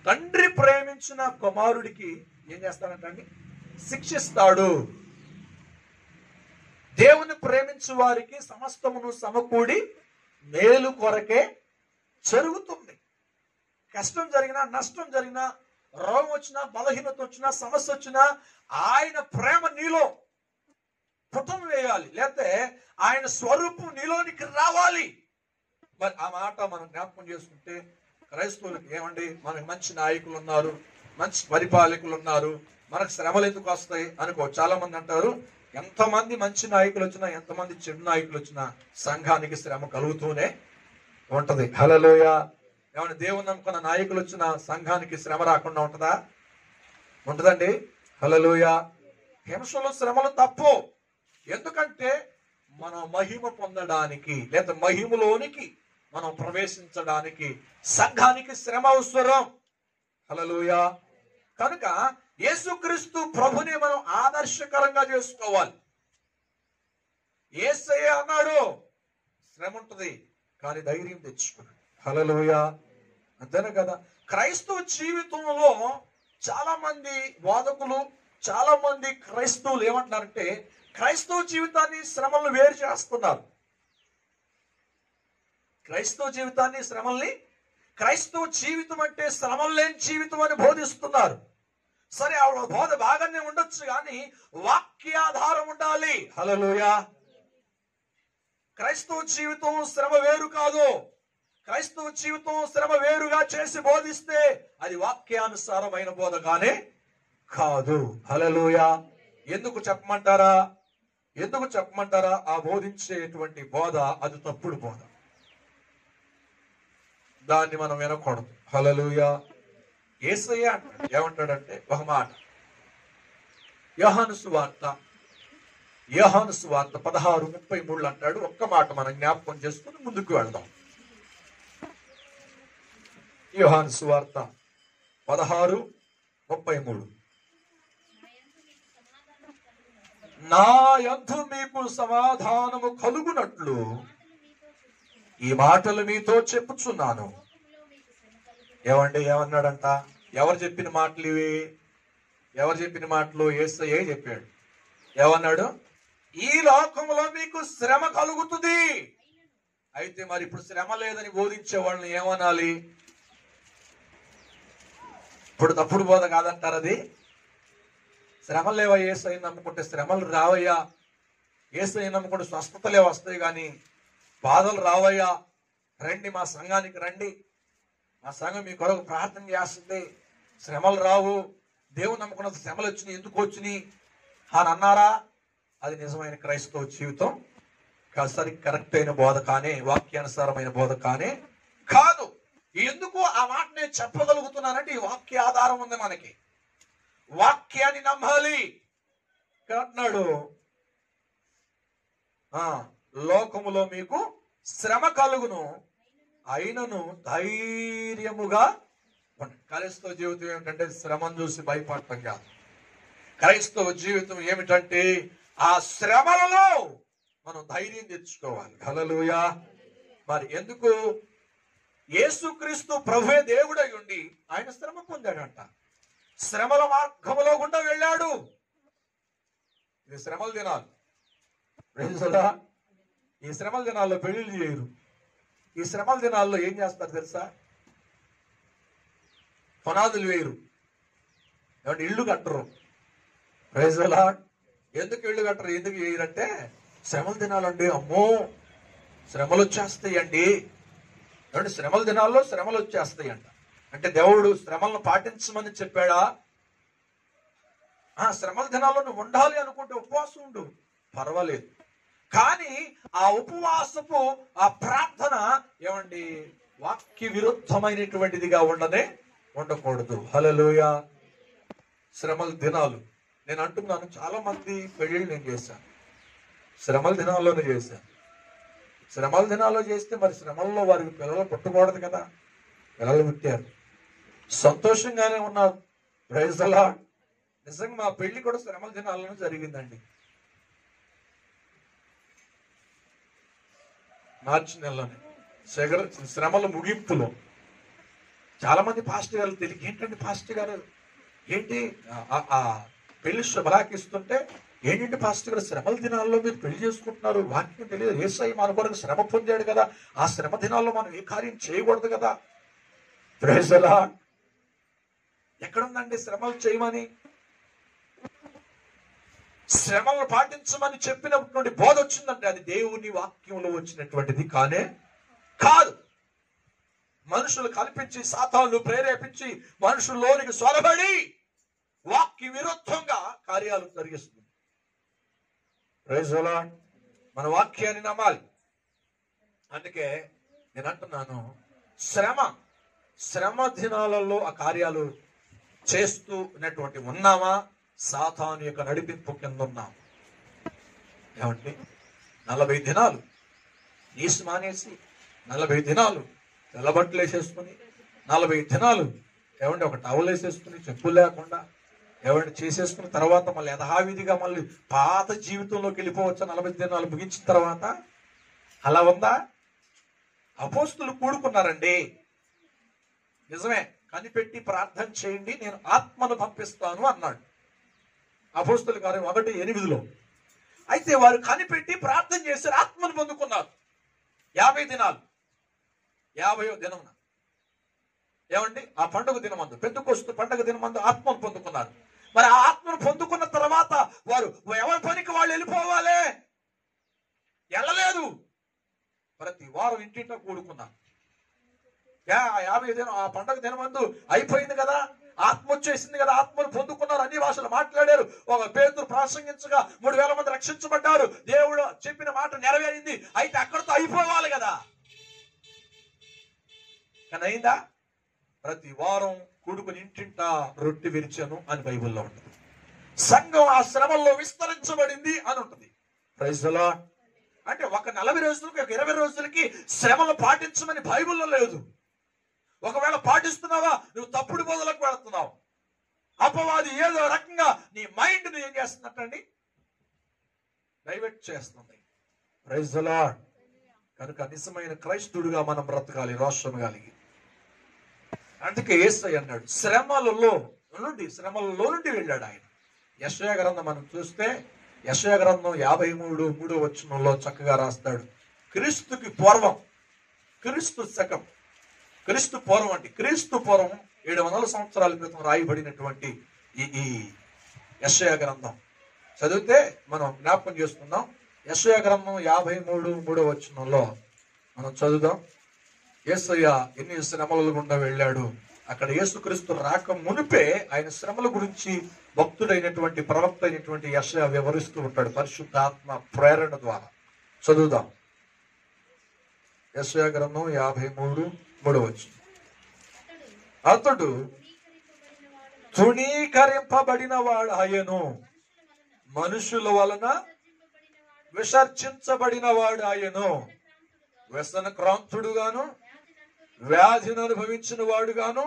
Speaker 2: తండ్రి ప్రేమించిన కుమారుడికి ఏం చేస్తాడంటండి? శిక్షిస్తాడు. దేవుని ప్రేమించు వారికి సమస్తమును సమకూడి మేలు కొరకే జరుగుతుంది. కష్టం జరిగినా, నష్టం జరిగినా, రోగం వచ్చినా, బలహీనత వచ్చినా, సమస్య వచ్చినా ఆయన ప్రేమ నీలో పుటం వేయాలి, లేకపోతే ఆయన స్వరూపం నీలోనికి రావాలి. మరి ఆ మాట మనం జ్ఞాపకం చేసుకుంటే, క్రైస్తవులకు ఏమండి, మనకు మంచి నాయకులు ఉన్నారు, మంచి పరిపాలకులు ఉన్నారు, మనకు శ్రమలు ఎందుకు వస్తాయి అనుకో. చాలా మంది అంటారు, ఎంతమంది మంచి నాయకులు వచ్చినా, ఎంతమంది చెడు నాయకులు వచ్చినా సంఘానికి శ్రమ కలుగుతూనే ఉంటది. హల్లెలూయా. ఏమన్నా దేవుని నమ్ముకున్న నాయకులు వచ్చిన సంఘానికి శ్రమ రాకుండా ఉంటుందా? ఉంటదండి. హల్లెలూయా. హింసలు, శ్రమలు తప్పు. ఎందుకంటే మనం మహిమ పొందడానికి, లేదా మహిమలోనికి మనం ప్రవేశించడానికి సంఘానికి శ్రమ అవసరం. హల్లెలూయా. కనుక యేసుక్రీస్తు ప్రభుని మనం ఆదర్శకరంగా చేసుకోవాలి. యేసయ్య అన్నాడు, శ్రమ ఉంటది కానీ ధైర్యం తెచ్చుకున్నాడు. హల్లెలూయా. అంతేనా కదా? క్రైస్తవ జీవితంలో చాలా మంది బోధకులు, చాలా మంది క్రైస్తవులు ఏమంటున్నారంటే, క్రైస్తవ జీవితాన్ని శ్రమలను వేరు చేస్తున్నారు. క్రైస్తవ జీవితాన్ని శ్రమల్ని, క్రైస్తవ జీవితం అంటే శ్రమలు లేని జీవితం అని బోధిస్తున్నారు. సరే, ఆవిడ బోధ బాగానే ఉండొచ్చు, కానీ వాక్యాధారం ఉండాలి. హల్లెలూయా. క్రైస్తవ జీవితం శ్రమ వేరు కాదు. క్రైస్తవ జీవితం శ్రమ వేరుగా చేసి బోధిస్తే అది వాక్యానుసారమైన బోధగానే కాదు. హల్లెలూయా. ఎందుకు చెప్పమంటారా? ఎందుకు చెప్పమంటారా? ఆ బోధించేటువంటి బోధ అది తప్పుడు బోధ, దాన్ని మనం వినకూడదు. హల్లెలూయా. యేసయ్య అంటాడు, ఏమంటాడంటే ఒక మాట, యోహాను సువార్త 16:33 అంటాడు. ఒక్క మాట మనం జ్ఞాపకం చేసుకుని ముందుకు వెళ్దాం. యోహాను సువార్త 16:33. నా యందు మీకు సమాధానము కలుగునట్లు ఈ మాటలు మీతో చెప్పుచున్నాను. ఏమండి, ఏమన్నాడంట? ఎవరు చెప్పిన మాటలు ఇవి? ఎవరు చెప్పిన మాటలు? యేసయ్యే చెప్పాడు. ఏమన్నాడు? ఈ లోకంలో మీకు శ్రమ కలుగుతుంది. అయితే మరి ఇప్పుడు శ్రమ లేదని బోధించే వాళ్ళని ఏమనాలి? ఇప్పుడు తప్పుడు బోధ కాదంటారు అది. శ్రమలు లేవా యేసయ్యని నమ్ముకుంటే శ్రమలు రావయ్యా, యేసయ్యని నమ్ముకుంటే స్వస్థతలే వస్తాయి కానీ బాధలు రావయ్యా, రండి మా సంఘానికి రండి, మా సంఘం మీ కొరకు ప్రార్థన చేస్తుంది, శ్రమలు రావు, దేవుని నమ్ముకున్న శ్రమలు వచ్చినాయి ఎందుకు వచ్చినాయి అని అన్నారా? అది నిజమైన క్రైస్తవ జీవితం కాదు. సరి కరెక్ట్ అయిన బోధ కానీ, వాక్యానుసారమైన బోధ కానీ కాదు. ఎందుకు ఆ మాట నేను చెప్పగలుగుతున్నానంటే ఈ వాక్య ఆధారం ఉంది మనకి. వాక్యాన్ని నమ్మాలి అంటున్నాడు. లోకములో మీకు శ్రమ కలుగును, అయినను ధైర్యముగా ఉండండి. క్రైస్తవ జీవితం ఏమిటంటే శ్రమను చూసి భయపడటం కాదు. క్రైస్తవ జీవితం ఏమిటంటే ఆ శ్రమలలో మనం ధైర్యం తెచ్చుకోవాలి. హల్లెలూయా. మరి ఎందుకు? యేసుక్రీస్తు ప్రభువే దేవుడై ఉండి ఆయన శ్రమ పొందాడంట. శ్రమల మార్గములో గుండా వెళ్ళాడు. ఇది శ్రమల దినాలు. ఈ శ్రమల దినాల్లో పెళ్లిళ్ళు చేయరు. ఈ శ్రమల దినాల్లో ఏం చేస్తారు తెలుసా? పునాదులు వేయరు, ఏమంటే ఇళ్ళు కట్టరు. Praise the Lord. ఎందుకు ఇళ్ళు కట్టరు, ఎందుకు చేయరంటే శ్రమల దినాలండి. అమ్మో శ్రమలు వచ్చేస్తాయండి. ఏమంటే శ్రమల దినాల్లో శ్రమలు వచ్చేస్తాయంట. అంటే దేవుడు శ్రమలను పాటించమని చెప్పాడా? శ్రమల దినాల్లో నువ్వు ఉండాలి అనుకుంటే ఉపవాసం ఉండు, పర్వాలేదు. కానీ ఆ ఉపవాసపు ఆ ప్రార్థన ఏమండి వాక్య విరుద్ధమైనటువంటిదిగా ఉండకూడదు. హల్లెలూయా. శ్రమల దినాలు నేను అంటున్నాను, చాలా మంది పెళ్ళిళ్ళు నేను చేశాను, శ్రమల దినాల్లోనే చేశాను. శ్రమల దినాల్లో చేస్తే మరి శ్రమల్లో వారికి పిల్లలు పుట్టకూడదు కదా. పిల్లలు పుట్టారు, సంతోషంగానే ఉన్నారు. Praise the Lord. నిజంగా మా పెళ్లి కూడా శ్రమల దినాల్లోనే జరిగిందండి. మార్చి నెలలోనే శ్రమల ముగింపులో. చాలా మంది పాస్టర్ గారు తెలియదు, ఏంటండి పాస్టర్ గారు ఏంటి ఆ పెళ్లి శుభలాకిస్తుంటే, ఏంటంటే పాస్టర్ గారు శ్రమల దినాల్లో మీరు పెళ్లి చేసుకుంటున్నారు, వాక్యం తెలియదు. యేసయ్య మన కొరకు శ్రమ పొందాడు కదా, ఆ శ్రమ దినాల్లో మనం ఏ కార్యం చేయకూడదు కదా. Praise the Lord. ఎక్కడుందండి శ్రమలు చేయమని, శ్రమలను పాటించమని చెప్పినటువంటి బోధ వచ్చిందంటే అది దేవుని వాక్యంలో వచ్చినటువంటిది కానే కాదు. మనుషులు కల్పించి, సాతాను ప్రేరేపించి, మనుషుల్లోనికి సొరబడి వాక్య విరుద్ధంగా కార్యాలు జరిగిస్తుంది. Praise the lord. మన వాక్యాన్ని నమ్మాలి. అందుకే నేను అంటున్నాను, శ్రమ దినాలలో ఆ కార్యాలు చేస్తూ ఉన్నటువంటి ఉన్నామా, సాతాను యొక్క నడిపింపు కింద ఉన్నాం. ఏమంటే 40 దినాలు నీసు మానేసి, 40 దినాలు తెల్లబట్టలు వేసేసుకుని, 40 దినాలు ఏమంటే ఒక టవల్ వేసేసుకుని, చెప్పులు లేకుండా ఏమంటే చేసేసుకున్న తర్వాత మళ్ళీ యథావిధిగా మళ్ళీ పాత జీవితంలోకి వెళ్ళిపోవచ్చు 40 దినాలు ముగించిన తర్వాత. అలా ఉందా? అపోస్తులు కూడుకున్నారండి. నిజమే, కనిపెట్టి ప్రార్థన చేయండి, నేను ఆత్మను పంపిస్తాను అన్నాడు అపోస్తుల కార్యం 1:8. అయితే వారు కనిపెట్టి ప్రార్థన చేశారు, ఆత్మను పొందుకున్నారు. 50 దినాలు 50వ దినమున ఏమండి ఆ పండుగ దినమందు, పెంతెకొస్తు పండుగ దినమందు ఆత్మను పొందుకున్నారు. మరి ఆ ఆత్మను పొందుకున్న తర్వాత వారు ఎవరి పనికి వాళ్ళు వెళ్ళిపోవాలి, వెళ్ళలేదు. ప్రతి వారం ఇంటింటా కూడుకున్నారు. 50 దినం ఆ పండుగ దినమందు అయిపోయింది కదా, ఆత్మ వచ్చేసింది కదా, ఆత్మను పొందుకున్నారు, అన్ని భాషలు మాట్లాడారు. ఒక పేతురు ప్రసంగించగా 3000 మంది రక్షించబడ్డారు. దేవుడు చెప్పిన మాట నెరవేరింది. అయితే అక్కడితో అయిపోవాలి కదా. కానీ అయిందా? ప్రతి వారం కూడుకుని ఇంటింటా రొట్టె విరిచాను అని బైబిల్లో ఉంటుంది. సంఘం ఆ శ్రమల్లో విస్తరించబడింది అని ఉంటుంది. Praise the Lord. అంటే ఒక 40 రోజులకి, ఒక 20 రోజులకి శ్రమలు పాటించమని బైబిల్లో లేదు. ఒకవేళ పాటిస్తున్నావా, నువ్వు తప్పుడు బోధలకు వెళుతున్నావు. అపవాది ఏదో రకంగా నీ మైండ్ ని ఏం చేస్తున్నట్టండి, డైవర్ట్ చేస్తుంది. Praise the Lord. కనుక నిజమైన క్రైస్తవుడిగా మనం బ్రతకాలి, రోషం కలిగి. అందుకే యేసయ్య అన్నాడు, శ్రమలలో నుండి వెళ్ళాడు ఆయన. యెషయా గ్రంథం మనం చూస్తే, యెషయా గ్రంథం 53:3 చక్కగా రాస్తాడు, క్రీస్తుకి పూర్వం, క్రీస్తు శకం, క్రీస్తు పూర్వం అంటే క్రీస్తు పూర్వం 700 సంవత్సరాల క్రితం రాయబడినటువంటి ఈ యెషయా గ్రంథం చదివితే మనం జ్ఞాపకం చేసుకుందాం. యెషయా గ్రంథం 53:3 మనం చదువుదాం. యేసయ్య ఎన్ని శ్రమల గుండా వెళ్ళాడు. అక్కడ యేసుక్రీస్తు రాక మునిపే ఆయన శ్రమల గురించి భక్తుడైనటువంటి ప్రవక్త అయినటువంటి యెషయా వివరిస్తూ ఉంటాడు పరిశుద్ధాత్మ ప్రేరణ ద్వారా. చదువుదాం. యెషయా గ్రంథం 53:3. అతడు తృణీకరింపబడిన వాడు ఆయను, మనుషుల వలన విసర్జించబడిన వాడు ఆయను, వ్యసనక్రాంతుడుగాను వ్యాధిని అనుభవించిన వాడుగాను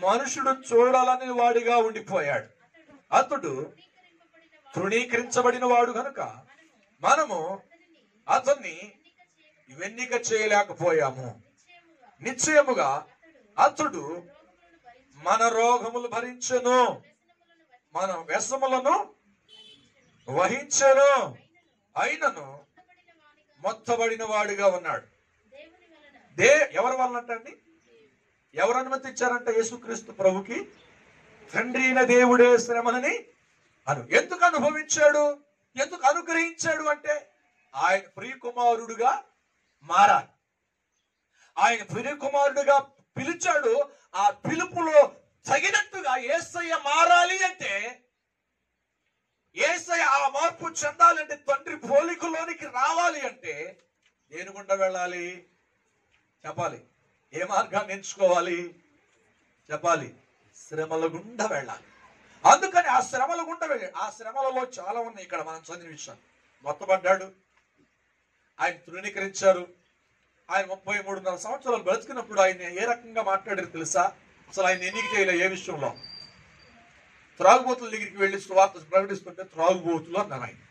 Speaker 2: మనుషుడు చూడాలని వాడిగా ఉండిపోయాడు. అతడు తృణీకరించబడిన వాడు కనుక మనము అతన్ని ఎన్నిక చేయలేకపోయాము. నిశ్చయముగా అతడు మన రోగములు భరించెను, మన వ్యసనములను వహించెను, అయినను మొత్తబడిన వాడిగా ఉన్నాడు. ఎవరి వలన అంటండి? ఎవరు అనుమతించారంట యేసుక్రీస్తు ప్రభుకి? తండ్రి అయిన దేవుడే శ్రమలని ఎందుకు అనుభవించాడు, ఎందుకు అనుగ్రహించాడు అంటే ఆయన ప్రియకుమారుడుగా మారాలి. ఆయన ప్రియకుమారుడుగా పిలిచాడు. ఆ పిలుపులో తగినట్టుగా యేసయ్య మారాలి అంటే, యేసయ్య ఆ మార్పు చెందాలంటే, తండ్రి పోలికలోనికి రావాలి అంటే దేని గుండా వెళ్ళాలి చెప్పాలి. ఏ మార్గాన్ని ఎంచుకోవాలి చెప్పాలి. శ్రమల గుండా వెళ్ళాలి. అందుకని ఆ శ్రమల గుండా వెళ్ళాడు. ఆ శ్రమలలో చాలా ఉన్నాయి. ఇక్కడ మనం చదివిన విషయం. మొత్తపడ్డాడు, ఆయన తృణీకరించారు. ఆయన 33.5 సంవత్సరాలు బ్రతికినప్పుడు ఆయన ఏ రకంగా మాట్లాడారు తెలుసా? అసలు ఆయన ఎన్నిక చేయలే. ఏ విషయంలో? త్రాగుబోతుల దగ్గరికి వెళ్ళి సువార్త ప్రకటిస్తుంటే త్రాగుబోతులు అన్నారు. ఆయన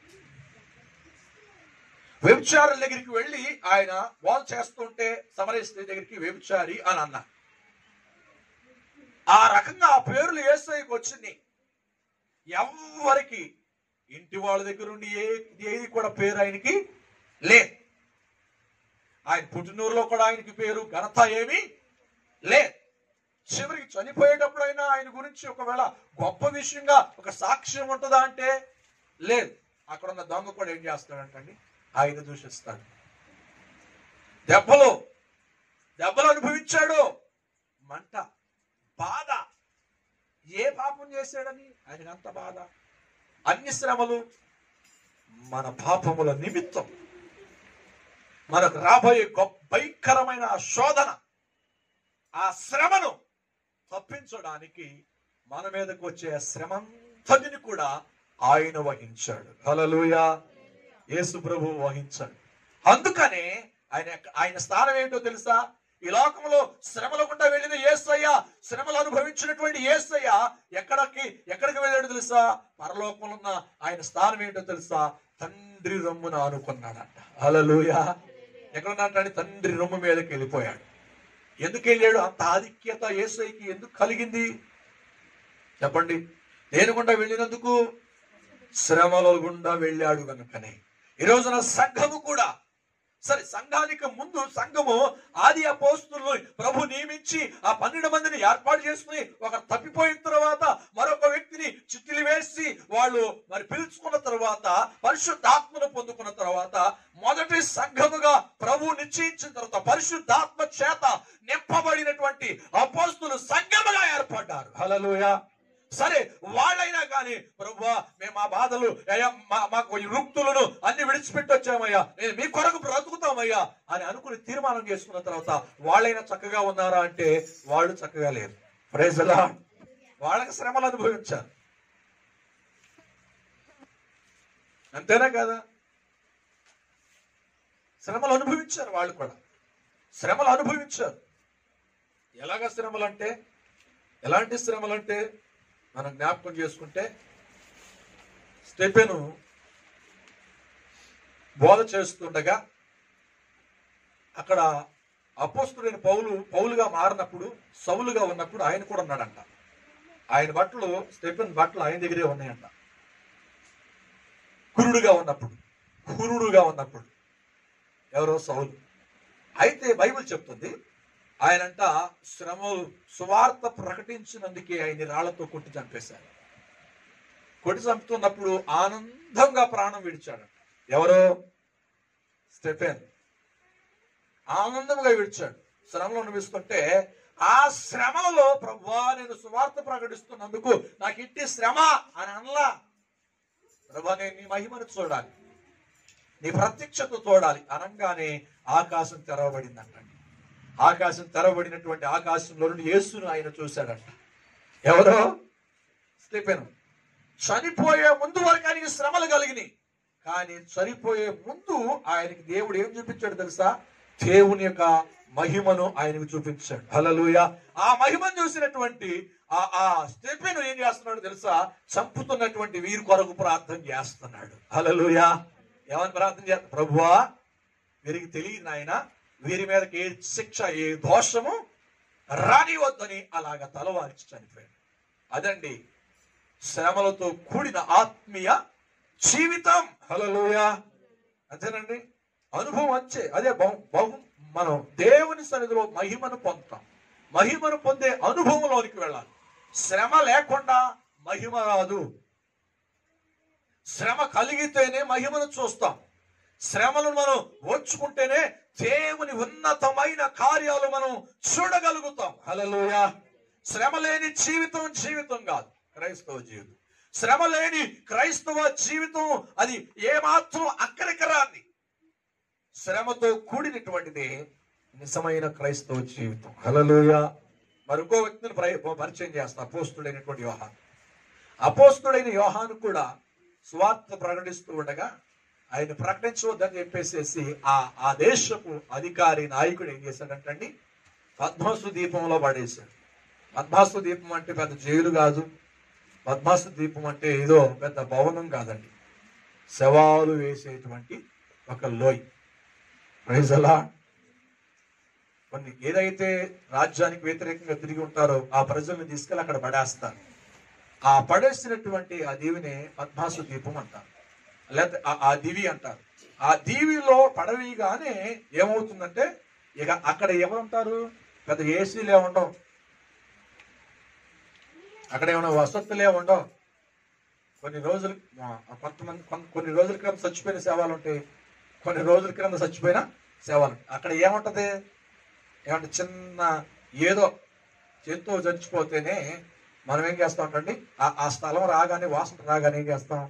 Speaker 2: వ్యభిచారుల దగ్గరికి వెళ్ళి ఆయన వాల్ చేస్తుంటే సమరయ స్త్రీ దగ్గరికి వ్యభిచారి అని అన్నారు. ఆ రకంగా ఆ పేర్లు యేసయ్యకు వచ్చింది. ఎవరికి ఇంటి వాళ్ళ దగ్గర నుండి ఏది కూడా పేరు ఆయనకి లేదు. ఆయన పుట్టినూరులో కూడా ఆయనకి పేరు ఘనత ఏమీ లేదు. చివరికి చనిపోయేటప్పుడు అయినా ఆయన గురించి ఒకవేళ గొప్ప విషయంగా ఒక సాక్ష్యం ఉంటుందా అంటే లేదు. అక్కడ ఉన్న దొంగ కూడా ఏం చేస్తాడంటండి? ఆయన దూషిస్తాడు. దెబ్బలు అనుభవించాడు. మంట, బాధ. ఏ పాపం చేశాడని ఆయనకు అంత బాధ? అన్ని శ్రమలు మన పాపముల నిమిత్తం. మనకు రాబోయే గొప్ప భయంకరమైన శోధన, ఆ శ్రమను తప్పించడానికి మన మీదకు వచ్చే శ్రమంతటిని కూడా ఆయన వహించాడు. హల్లెలూయా. యేసు ప్రభువు వహించాడు. అందుకనే ఆయన స్థానం ఏంటో తెలుసా? ఈ లోకంలో శ్రమల గుండా వెళ్ళిన యేసయ్య, శ్రమలు అనుభవించినటువంటి యేసయ్య ఎక్కడికి వెళ్ళాడు తెలుసా? పరలోకంలో ఉన్న ఆయన స్థానం ఏంటో తెలుసా? తండ్రి రొమ్మున ఆనుకున్నాడంట. హల్లెలూయా. ఎక్కడున్నాడంటే తండ్రి రొమ్ము మీదకి వెళ్ళిపోయాడు. ఎందుకు వెళ్ళాడు? అంత ఆధిక్యత యేసయ్యకి ఎందుకు కలిగింది చెప్పండి? దేని గుండా వెళ్ళినందుకు? శ్రమల గుండా వెళ్ళాడు కనుకనే. ఈ రోజున సంఘము కూడా సరే, సంఘానికి ముందు సంఘము ఆది అపోస్తులను ప్రభు నియమించి ఆ 12 మందిని ఏర్పాటు చేసుకుని ఒకరు తప్పిపోయిన తర్వాత మరొక వ్యక్తిని చిట్టిలు వేసి వాళ్ళు మరి పిలుచుకున్న తర్వాత పరిశుద్ధాత్మను పొందుకున్న తర్వాత మొదటి సంఘముగా ప్రభు నిశ్చయించిన తర్వాత పరిశుద్ధాత్మ చేత నింపబడినటువంటి అపోస్తులు సంఘముగా ఏర్పడ్డారు. హల్లెలూయా. సరే, వాళ్ళైనా కానీ ప్రభువా మేము ఆ బాధలు మాకు వృత్తులను అన్ని విడిచిపెట్టి వచ్చామయ్యా, నేను మీ కొరకు బ్రతుకుతామయ్యా అని అనుకుని తీర్మానం చేసుకున్న తర్వాత వాళ్ళైనా చక్కగా ఉన్నారా అంటే వాళ్ళు చక్కగా లేరు. Praise the Lord. వాళ్ళకి శ్రమలు అనుభవించారు. అంతేనా కదా? శ్రమలు అనుభవించారు. వాళ్ళు కూడా శ్రమలు అనుభవించారు. ఎలాంటి శ్రమలు అంటే మనం జ్ఞాపకం చేసుకుంటే, స్టెఫెను బోధ చేస్తుండగా అక్కడ అపోస్తుడైన పౌలుగా మారినప్పుడు, సౌలుగా ఉన్నప్పుడు ఆయన కూడా ఉన్నాడంట. ఆయన బట్టలు, స్టెఫెన్ బట్టలు ఆయన దగ్గరే ఉన్నాయంట. కురుడుగా ఉన్నప్పుడు ఎవరో సౌలు. అయితే బైబిల్ చెప్తుంది ఆయనంట సువార్త ప్రకటించినందుకే ఆయన రాళ్లతో కొట్టి చంపేశారు. కొట్టి చంపుతున్నప్పుడు ఆనందంగా ప్రాణం విడిచాడు. ఎవరో స్టెఫెన్ ఆనందంగా విడిచాడు. శ్రమలు అనిపిస్తుంటే ఆ శ్రమలలో ప్రభువా నేను సువార్త ప్రకటిస్తున్నందుకు నాకు ఇట్టి శ్రమ అని అనలా. ప్రభువా నేను నీ మహిమను చూడాలి, నీ ప్రత్యక్షత చూడాలి అనగానే ఆకాశం తెరవబడిందంటండి. ఆకాశం తెరవబడినటువంటి ఆకాశంలో నుండి యేసును ఆయన చూశాడంట. ఎవరో స్టెఫెను. చనిపోయే ముందు వరకు ఆయనకి శ్రమలు కలిగినాయి, కానీ చనిపోయే ముందు ఆయనకి దేవుడు ఏం చూపించాడు తెలుసా? దేవుని యొక్క మహిమను ఆయనకు చూపించాడు. హల్లెలూయా. ఆ మహిమను చూసినటువంటి ఆ స్టెఫెను ఏం చేస్తున్నాడు తెలుసా? చంపుతున్నటువంటి వీరి కొరకు ప్రార్థన చేస్తున్నాడు. హల్లెలూయా. ఏమని ప్రార్థన చేస్తాడు? ప్రభువా వీరికి తెలియదు నాయన, వీరి మీదకి ఏ శిక్ష ఏ దోషము రానివద్దని అలాగా తలవాల్చి చనిపోయాడు. అదండి శ్రమలతో కూడిన ఆత్మీయ జీవితం. హల్లెలూయా. అంతేనండి, అనుభవం వచ్చే అదే మనం దేవుని సన్నిధిలో మహిమను పొందుతాం. మహిమను పొందే అనుభవంలోనికి వెళ్ళాలి. శ్రమ లేకుండా మహిమ రాదు. శ్రమ కలిగితేనే మహిమను చూస్తాం. శ్రమలను మనం ఓర్చుకుంటేనే దేవుని ఉన్నతమైన కార్యాలు మనం చూడగలుగుతాం. హల్లెలూయా. శ్రమ లేని జీవితం జీవితం కాదు క్రైస్తవ జీవితం. శ్రమ లేని క్రైస్తవ జీవితం అది ఏమాత్రం అక్కడికరాని. శ్రమతో కూడినటువంటిది నిజమైన క్రైస్తవ జీవితం. హల్లెలూయా. మరొక వ్యక్తిని పరిచయం చేస్తా. అపోస్తుడైనటువంటి యోహాను. అపోస్తుడైన యోహాను కూడా సువార్త ప్రకటిస్తూ ఉండగా ఆయన ప్రకటించవద్దని చెప్పేసేసి ఆ దేశపు అధికారి నాయకుడు ఏం చేశాడంటండి? పద్మాసు దీపంలో పడేశాడు. పద్మాసు దీపం అంటే పెద్ద జైలు కాదు. పద్మాసు దీపం అంటే ఏదో పెద్ద భవనం కాదండి. శవాలు వేసేటువంటి ఒక లోయ్. ప్రైజ్ అలార్డ్. కొన్ని ఏదైతే రాజ్యానికి వ్యతిరేకంగా తిరిగి ఉంటారో ఆ ప్రజల్ని తీసుకెళ్ళి అక్కడ పడేస్తారు. ఆ పడేసినటువంటి ఆ దీవిని పద్మాసు దీపం అంటారు, లేకపోతే ఆ దివి అంటారు. ఆ దీవిలో పడవీగానే ఏమవుతుందంటే ఇక అక్కడ ఏమంటారు? పెద్ద ఏసీలే ఉండవు, అక్కడ ఏమైనా వసతులే ఉండవు. కొన్ని రోజులు కొన్ని రోజుల క్రితం చచ్చిపోయిన సేవలు ఉంటాయి, కొన్ని రోజుల క్రితం చచ్చిపోయిన సేవలు. అక్కడ ఏముంటది? ఏమంటే చిన్న ఏదో జంతువు చచ్చిపోతేనే మనం ఏం చేస్తాం అంటే ఆ స్థలం రాగానే వాసన రాగానే ఏం చేస్తాం?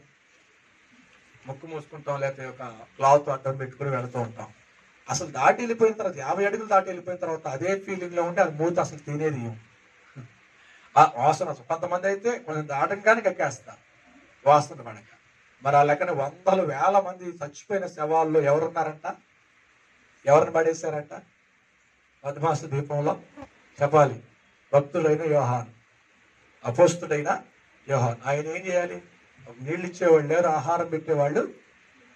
Speaker 2: ముక్కు మూసుకుంటాం, లేకపోతే ఒక క్లాత్ అడ్డం పెట్టుకుని వెళుతూ ఉంటాం. అసలు దాటి వెళ్ళిపోయిన తర్వాత 50 అడుగులు దాటి వెళ్ళిపోయిన తర్వాత అదే ఫీలింగ్ లో ఉంటే అది మూత అసలు తినేది ఆ వాసన. కొంతమంది అయితే కొంచెం దాటంగానే కక్కేస్తారు వాసన పడక. మరి ఆ లెక్కన వందల వేల మంది చచ్చిపోయిన శవాల్లో ఎవరున్నారంట? ఎవరిని పడేశారంట? పద్మాసు దీపంలో. చెప్పాలి, భక్తుడైన యోహాను, అపోస్తుడైన యోహాను. ఆయన ఏం చేయాలి? నీళ్ళు ఇచ్చేవాళ్ళు లేరు, ఆహారం పెట్టేవాళ్ళు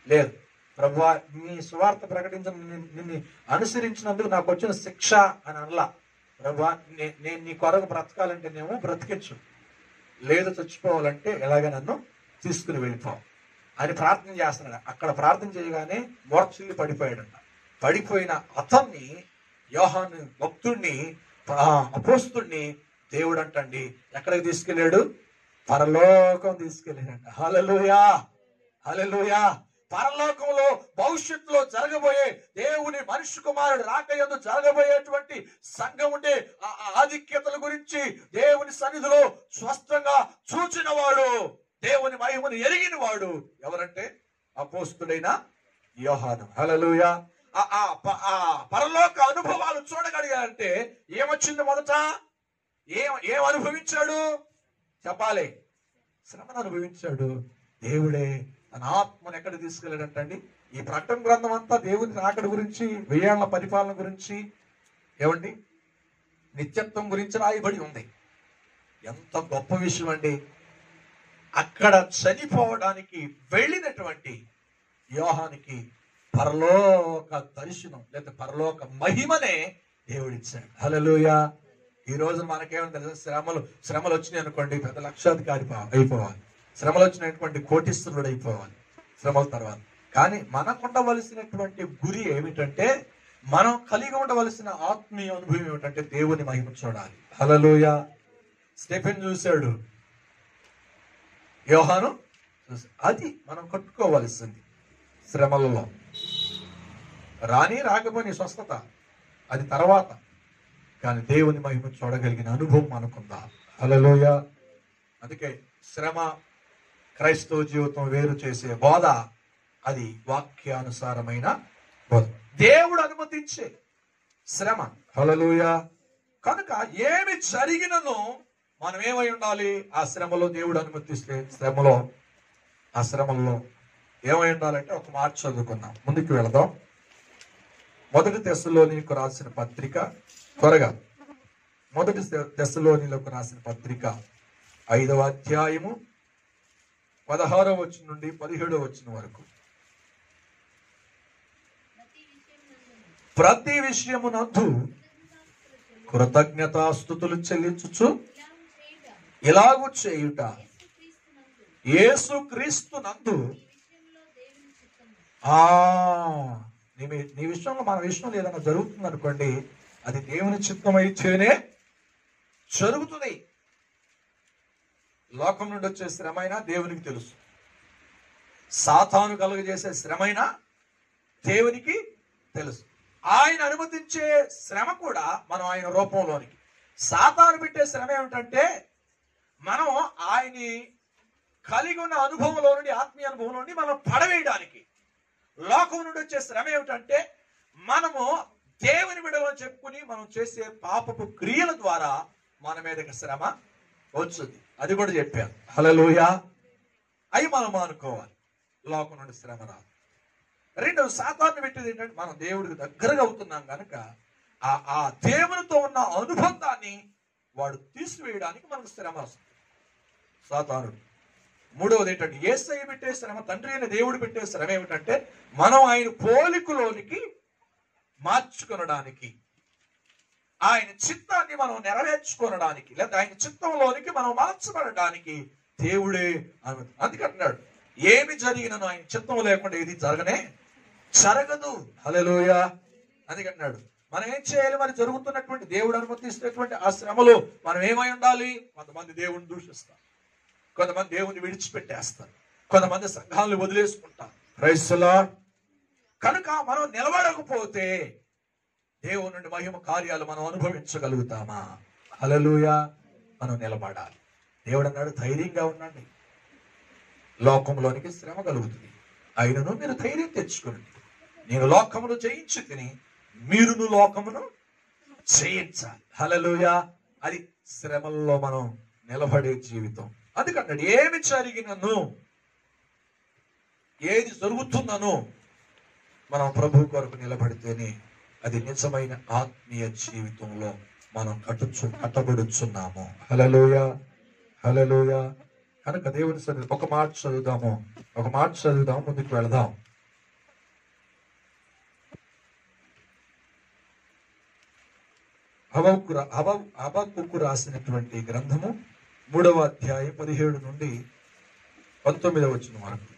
Speaker 2: లేరు. ప్రభువా నీ సువార్త ప్రకటించిన నిన్ను అనుసరించినందుకు నాకు వచ్చిన శిక్ష అని అనలా. ప్రభువా నేను నీ కొరకు బ్రతకాలంటే నేమో బ్రతికించు, లేదు చచ్చిపోవాలంటే ఎలాగ నన్ను తీసుకుని వెళ్ళిపోవు అని ప్రార్థన చేస్తున్నాడు. అక్కడ ప్రార్థన చేయగానే మోర్చిల్లి పడిపోయాడంట. పడిపోయిన అతన్ని, యోహాను భక్తుడిని, అపోస్తుడిని దేవుడు అంటండి ఎక్కడికి తీసుకెళ్ళాడు? పరలోకం తీసుకెళ్ళాడంట. హల్లెలూయా. హల్లెలూయా. పరలోకంలో భవిష్యత్తులో జరగబోయే దేవుని మనిషి కుమారుడు రాకయందు జరగబోయేటువంటి సంఘం ఉండే ఆధిక్యతల గురించి దేవుని సన్నిధిలో స్పష్టంగా చూచిన వాడు, దేవుని మహిమను ఎరిగిన వాడు ఎవరంటే అపోస్తుడైన యోహాను. హల్లెలూయా. ఆ పరలోక అనుభవాలు చూడగలిగారంటే ఏమొచ్చింది? మొదట ఏం అనుభవించాడు? చెప్పాలి, శ్రమను అనుభవించాడు. దేవుడే తన ఆత్మను ఎక్కడ తీసుకెళ్ళాడంటండి? ఈ ప్రకటన గ్రంథం అంతా దేవుని రాకడ గురించి, 1000 ఏళ్ల పరిపాలన గురించి, ఏమండి నిత్యత్వం గురించి రాయబడి ఉంది. ఎంత గొప్ప విషయం అండి. అక్కడ చనిపోవడానికి వెళ్ళినటువంటి యోహానికి పరలోక దర్శనం లేదా పరలోక మహిమనే దేవుడిచ్చాడు. హల్లెలూయా. ఈ రోజు మనకేమని తెలుసు? శ్రమలు వచ్చినాయి అనుకోండి, పెద్ద లక్షాధికారి అయిపోవాలి, శ్రమలు వచ్చినటువంటి కోటీశ్వరుడు అయిపోవాలి శ్రమల తర్వాత. కానీ మనకు ఉండవలసినటువంటి గురి ఏమిటంటే మనం కలిగి ఉండవలసిన ఆత్మీయ అనుభవం ఏమిటంటే దేవుని మహిమ చూడాలి. హల్లెలూయా. స్టెఫెన్ చూశాడు, యోహాను చూశాడు. అది మనం కట్టుకోవలసింది. శ్రమలలో రాకపోయిన స్వస్థత అది తర్వాత, కానీ దేవుని మహిమ చూడగలిగిన అనుభవం మనకుందా? హల్లెలూయా. అందుకే శ్రమ క్రైస్తవ జీవితం వేరు చేసే బోధ అది వాక్యానుసారమైన బోధ, దేవుడు అనుమతించే శ్రమ. హల్లెలూయా. కనుక ఏమి జరిగినను మనం ఏమై ఉండాలి? ఆ శ్రమలో దేవుడు అనుమతిస్తే ఆ శ్రమల్లో ఏమై ఉండాలంటే ఒక మాట చదువుకుందాం, ముందుకు వెళదాం. మొదటి తెస్సలోనికు రాసిన పత్రిక, త్వరగా మొదటి తెస్సలోనిలకు రాసిన పత్రిక 5వ అధ్యాయము 16వ వచనం నుండి 17వ వచనం వరకు. ప్రతి విషయమునందు కృతజ్ఞతాస్తుతులు చెల్లించుచు ఇలాగు చేయుట యేసుక్రీస్తునందు నీ విషయంలో మన విషయంలో ఏదైనా జరుగుతుంది అనుకోండి, అది దేవుని చిత్తం అయితేనే జరుగుతుంది. లోకం నుండి వచ్చే శ్రమైనా దేవునికి తెలుసు, సాతాను కలుగజేసే శ్రమైనా దేవునికి తెలుసు. ఆయన అనుమతించే శ్రమ కూడా మనం ఆయన రూపంలోనికి, సాతాను పెట్టే శ్రమ ఏమిటంటే మనం ఆయన్ని కలిగి ఉన్న అనుభవంలో నుండి, ఆత్మీయ అనుభవం నుండి మనం పడవేయడానికి. లోకం నుండి వచ్చే శ్రమ ఏమిటంటే మనము దేవుని బిడ్డలో చెప్పుకుని మనం చేసే పాపపు క్రియల ద్వారా మన మీదకి శ్రమ వచ్చుద్ది. అది కూడా చెప్పాను. హల్లెలూయా. అవి మనం మానుకోవాలి, లోకం నుండి శ్రమ రాదు. రెండవ సాతాను పెట్టేది ఏంటంటే మనం దేవుడికి దగ్గరగా అవుతున్నాం కనుక ఆ దేవునితో ఉన్న అనుబంధాన్ని వాడు తీసివేయడానికి మనకు శ్రమ వస్తుంది, సాతానుడు. మూడవది ఏంటంటే యేసయ్య పెట్టే శ్రమ, తండ్రి అయిన దేవుడు పెట్టే శ్రమ ఏమిటంటే మనం ఆయన పోలికలోనికి మార్చుకొనడానికి, ఆయన చిత్తాన్ని మనం నెరవేర్చుకోవడానికి, లేదా ఆయన చిత్తంలోనికి మనం మార్చబడడానికి దేవుడే అనుమతి. అందుకంటున్నాడు, ఏమి జరిగినను ఆయన చిత్తం లేకుండా ఏది జరగదు. హల్లెలూయా. అందుకంటున్నాడు మనం ఏం చేయాలి? మరి జరుగుతున్నటువంటి దేవుడు అనుమతిస్తున్నటువంటి ఆ శ్రమలో మనం ఏమై ఉండాలి? కొంతమంది దేవుడిని దూషిస్తారు, కొంతమంది దేవుని విడిచిపెట్టేస్తారు, కొంతమంది సంఘాలను వదిలేసుకుంటారు. Praise the Lord. కనుక మనం నిలబడకపోతే దేవుని నుండి మహిమ కార్యాలు మనం అనుభవించగలుగుతామా? హల్లెలూయా. మనం నిలబడాలి. దేవుడు అన్నాడు, ధైర్యంగా ఉండండి, లోకంలోనికి శ్రమ కలుగుతుంది, అయినను మీరు ధైర్యం తెచ్చుకోండి, నేను లోకమును జయించి తిని మీరును లోకమును జయించాలి. హల్లెలూయా. అది శ్రమల్లో మనం నిలబడే జీవితం. అందుకన్నాడు, ఏమి జరిగినను, ఏది జరుగుతున్నను మనం ప్రభు కొరకు నిలబడితేనే అది నిజమైన ఆత్మీయ జీవితంలో మనం కట్టబడుచున్నాము. హల్లెలూయా. హల్లెలూయా. కనుక దేవుని సన్నిధిలో ఒక మాట చదువుదాం, ముందుకు వెళదాం. హబక్కూకు రాసినటువంటి గ్రంథము 3వ అధ్యాయం 17 నుండి 19వ వచనం వరకు.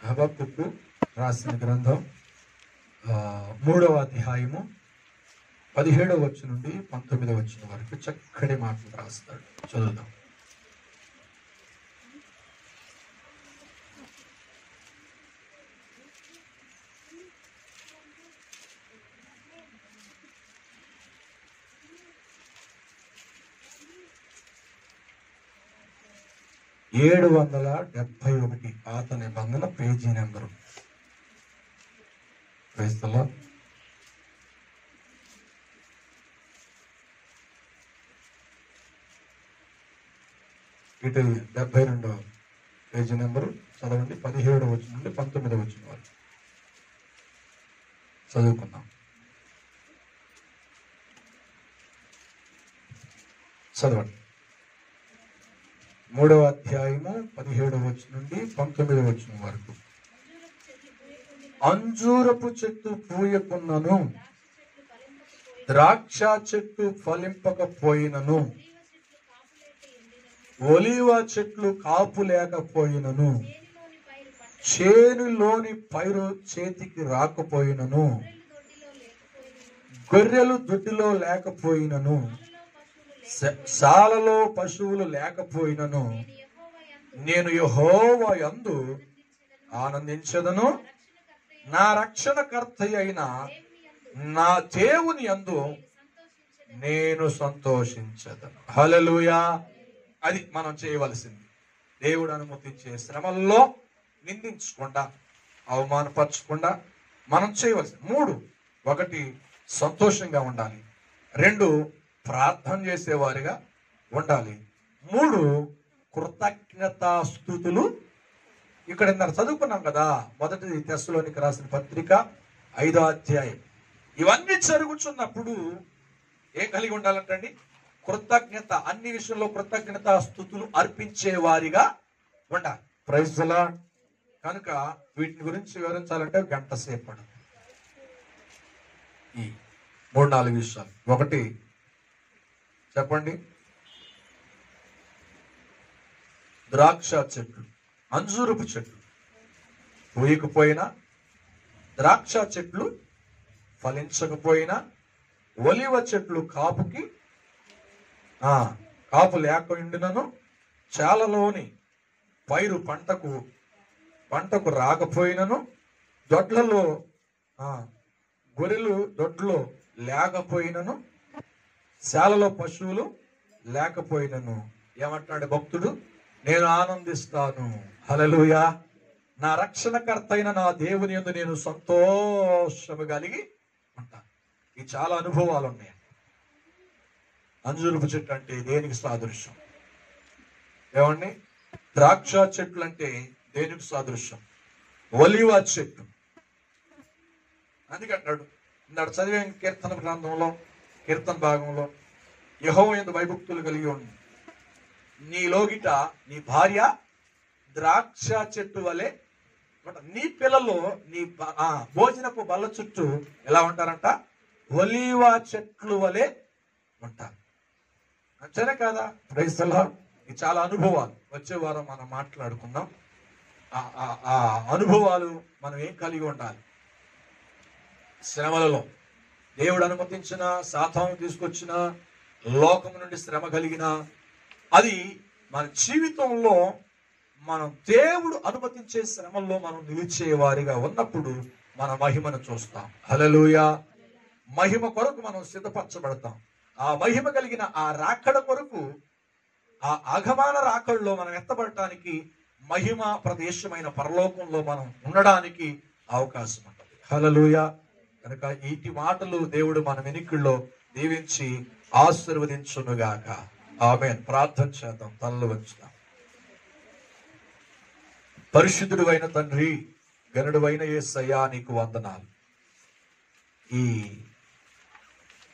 Speaker 2: హబక్కూకు రాసిన గ్రంథం 3వ అధ్యాయము 17వ వచనం నుండి 19వ వచనం వరకు చక్కటి మాటలు రాస్తాడు. చదువుదాం. (771) పాత నిబంధన, పేజీ నెంబరు. క్రైస్తవ ఇటు 72వ పేజీ నెంబరు చదవండి. 17వ వచనం నుండి 19వ వచనం వరకు చదువుకుందాం. చదవండి. 3వ అధ్యాయము 17వ వచనం నుండి 19వ వచనం వరకు. అంజూరపు చెట్టు పూయకున్నను, ద్రాక్ష చెట్టు ఫలింపకపోయినను,
Speaker 1: ఒలీవ చెట్లు కాపు లేకపోయినను, చేనులోని పైరు చేతికి రాకపోయినను, గొర్రెలు దొడ్డిలో లేకపోయినను, శాలలో పశువులు లేకపోయినను, నేను యెహోవా యందు ఆనందించదను, నా రక్షణకర్త అయిన నా దేవుని యందు నేను సంతోషించదను. హల్లెలూయా. అది మనం చేయవలసింది. దేవుడు అనుమతించే శ్రమల్లో నిందించకుండా, అవమానపరచకుండా మనం చేయవలసింది 3. 1 సంతోషంగా ఉండాలి, 2 ప్రార్థన చేసేవారిగా ఉండాలి, 3 కృతజ్ఞతాస్తుతులు. ఇక్కడ చదువుకున్నాం కదా, 1 తెస్సలోనికి రాసిన పత్రిక 5వ అధ్యాయం. ఇవన్నీ జరుగుతున్నప్పుడు ఏం కలిగి ఉండాలంటండి? కృతజ్ఞత. అన్ని విషయంలో కృతజ్ఞతాస్తుతులు అర్పించే వారిగా ఉండాలి. Praise the Lord. కనుక వీటిని గురించి వివరించాలంటే గంట సేపు పడుతుంది. ఈ 3-4 విషయాలు. 1 చెప్పండి, ద్రాక్ష చెట్లు, అంజూరపు చెట్లు పూయకపోయినా, ద్రాక్ష చెట్లు ఫలించకపోయినా, ఒలివ చెట్లు కాపు లేకుండాను, చాలలోని పైరు పంటకు రాకపోయినను, దొడ్లలో గొర్రెలు దొడ్లో లేకపోయినను, శాలలో పశువులు లేకపోయినను ఏమంటున్నాడు భక్తుడు? నేను ఆనందిస్తాను. హల్లెలూయా. నా రక్షణకర్త అయిన నా దేవుని యందు నేను సంతోషము కలిగి ఉంటాను. ఈ చాలా అనుభవాలు ఉన్నాయి. అంజూరపు చెట్టు అంటే దేనికి సాదృశ్యం? ఏమండి? ద్రాక్ష చెట్లు అంటే దేనికి సాదృశ్యం? ఒలీవ చెట్టు. అందుకంటాడు ఇందాడు చదివే కీర్తన గ్రంథంలో, కీర్తన భాగంలో, యెహోవా యందు భయభక్తులు కలిగి ఉండి నీ లోగిట నీ భార్య ద్రాక్ష చెట్టు వలె, నీ పిల్లలు నీ భోజనపు బల్ల చుట్టూ ఎలా ఉంటారంట? ఒలీవ చెట్లు వలె ఉంటారు. అంతేనే కాదా? Praise the Lord. ఇది చాలా అనుభవాలు. వచ్చే వారం మనం మాట్లాడుకుందాం. ఆ అనుభవాలు మనం ఏం కలిగి ఉండాలి? శ్రమలలో దేవుడు అనుమతించిన, సాతాను తీసుకొచ్చిన, లోకం నుండి శ్రమ కలిగిన, అది మన జీవితంలో మనం దేవుడు అనుమతించే శ్రమల్లో మనం నిలిచే వారిగా ఉన్నప్పుడు మన మహిమను చూస్తాం. హల్లెలూయా. మహిమ కొరకు మనం సిద్ధపరచబడతాం. ఆ మహిమ కలిగిన ఆ రాకడ కొరకు, ఆ ఆగమన రాకడలో మనం ఎత్తబడటానికి, మహిమ ప్రదేశమైన పరలోకంలో మనం ఉండడానికి అవకాశం ఉంటుంది. హల్లెలూయా. కనుక ఈటి మాటలు దేవుడు మన వెనుకల్లో దీవించి ఆశీర్వదించునుగాక. ఆమేన్. ప్రార్థన చేద్దాం. తలలు వంచుదాం. పరిశుద్ధుడు అయిన తండ్రి, గనుడు అయిన యేసయ్యా, నీకు వందనాలు. ఈ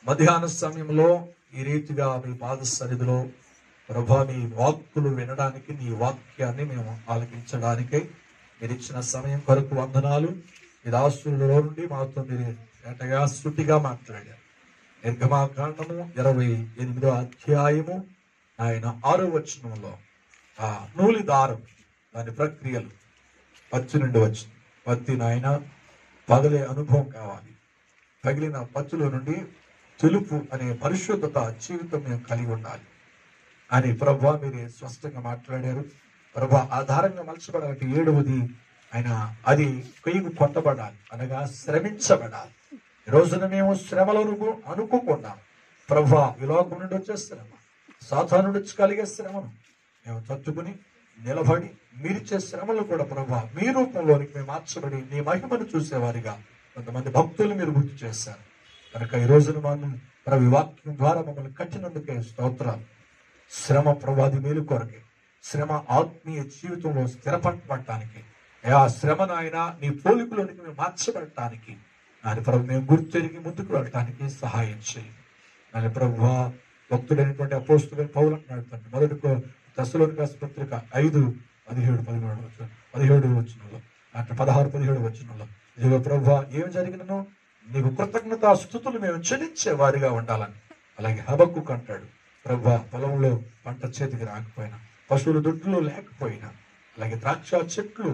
Speaker 1: మధ్యాహ్న సమయంలో ఈ రీతిగా మీ పాద సన్నిధిలో ప్రభా నీ వాక్కులు వినడానికి, నీ వాక్యాన్ని మేము ఆలకించడానికి మీరు ఇచ్చిన సమయం కొరకు వందనాలు. ఈ దాసులలో నుండి మాతో మీరు ఏటగా శృతిగా మాట్లాడారు. నిర్గమాకాండము 28వ అధ్యాయము ఆయన 6వ వచనంలో ఆ నూలి దారం, దాని ప్రక్రియలు 18 వచ్చింది. పత్తి నాయన పగలే అనుభవం కావాలి. పగిలిన పత్తుల నుండి తెలుపు అనే పరిశుద్ధత జీవితం మేము కలిగి ఉండాలి అని ప్రభా మీరు స్పష్టంగా మాట్లాడారు. ప్రభా ఆధారంగా మలచబడాలంటే 7వది ఆయన అది కొయ్యకు కొట్టబడాలి, అనగా శ్రమించబడాలి. ఈ రోజున మేము శ్రమలను అనుకోకుండా ప్రభా ఈ లోకం నుండి వచ్చే శ్రమ, సాతాను నుంచి కలిగే శ్రమను మేము తట్టుకుని నిలబడి మీరిచ్చే శ్రమలు కూడా ప్రభా మీ రూపంలోనికి మేము మార్చబడి నీ మహిమను చూసేవారిగా కొంతమంది భక్తులు మీరు గుర్తు చేశారు. కనుక ఈ రోజున మనం ప్రభు వాక్యం ద్వారా మమ్మల్ని కట్టినందుకే స్తోత్రాలు. శ్రమ ప్రభాది మేలు కొరకే, శ్రమ ఆత్మీయ జీవితంలో స్థిరపడటానికి, ఆ శ్రమను ఆయన నీ పోలికలోనికి మేము మార్చబడటానికి ఆయన ప్రభు మేము గుర్తెరిగి ముందుకు వెళ్ళటానికి సహాయం చేయండి. ఆయన ప్రభు భక్తుడైనటువంటి అపోస్తులైన పౌలు అంటున్నాడు తండ్రి, మొదటి తెస్సలోనిక పత్రిక 5:17 వచనంలో, అంటే 16-17 వచనంలో, ఇదిగో ప్రభు ఏం జరిగినను నీకు కృతజ్ఞతా స్తుతులు మేము చెల్లించే వారిగా ఉండాలని. అలాగే హబక్కుకు అంటాడు, ప్రభు పొలంలో పంట చేతికి రాకపోయినా
Speaker 2: పశువుల దొడ్లు లేకపోయినా, అలాగే ద్రాక్ష చెట్లు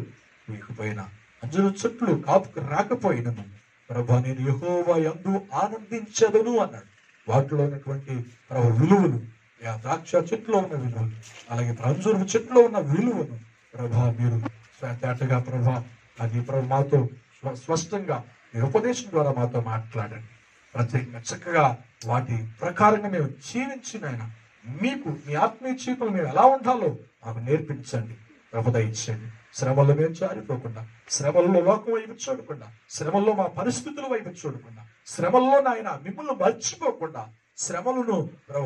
Speaker 2: లేకపోయినా, అంజూరు చెట్లు కాపుకు రాకపోయినను ప్రభా నేను యెహోవా యందు ఆనందించదను అన్నాడు. వాటిలో ఉన్నటువంటి ప్రభు విలువలు, ఆ ద్రాక్ష చెట్లో ఉన్న విలువలు, అలాగే అంజూరు చెట్లో ఉన్న విలువను ప్రభా మీరు తేటగా ప్రభా అది ప్రభు మాతో స్పష్టంగా మీ ఉపదేశం ద్వారా మాతో మాట్లాడండి. ప్రత్యేకంగా చక్కగా వాటి ప్రకారంగా మేము జీవించిన ఆయన మీకు మీ ఆత్మీయ జీవితంలో మేము ఎలా ఉండాలో మాకు నేర్పించండి. ప్రభు దయచేయండి. శ్రమల్లో మేము జారిపోకుండా, శ్రమల్లో లోకం వైపు చూడకుండా, శ్రమల్లో మా పరిస్థితుల వైపు చూడకుండా, శ్రమల్లో నాయన మిమ్మల్ని మర్చిపోకుండా, శ్రమలను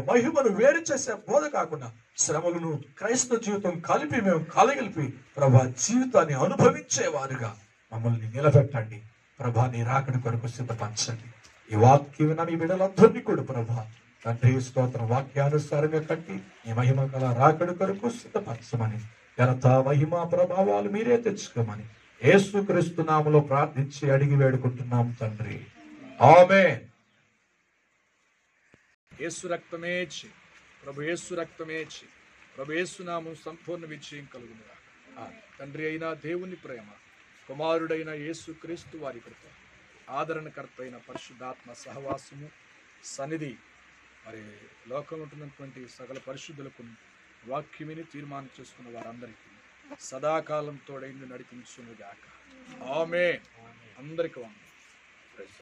Speaker 2: మహిమను వేరు చేసే బోధ కాకుండా, శ్రమలను క్రైస్తవ జీవితం కలిపి మేము కలగలిపి ప్రభా జీవితాన్ని అనుభవించేవారుగా మమ్మల్ని నిలబెట్టండి. ప్రభా నీ రాకడి కొరకు సిద్ధపరచండి. ఈ వాక్యం మీ బిడ్డలందరినీ కూడా ప్రభా తండ్రి స్తోత్రం వాక్యానుసారంగా కట్టి ఈ మహిమ గల రాకడి కొరకు సిద్ధపరచమని, ఘనత మహిమ ప్రభావాలు మీరే తెచ్చుకోమని యేసుక్రీస్తు నామములో ప్రార్థించి అడిగి వేడుకుంటున్నాం తండ్రి. ఆమేన్.
Speaker 3: యేసు రక్తమేచి ప్రభు యేసు రక్తమేచి ప్రభు యేసు నామం సంపూర్ణ విజయం కలుగునుగా. తండ్రి అయిన దేవుని ప్రేమ, కుమారుడైన యేసు క్రీస్తు వారి కృప, ఆదరణకర్త అయిన పరిశుద్ధాత్మ సహవాసము సన్నిధి మరి లోకంలో ఉంటున్నటువంటి సకల పరిశుద్ధులకు వాక్యమిని తీర్మానం చేసుకున్న వారందరికీ సదాకాలం తోడైంది నడిపించునుగాక. ఆమేన్. అందరికీ వందనాలు.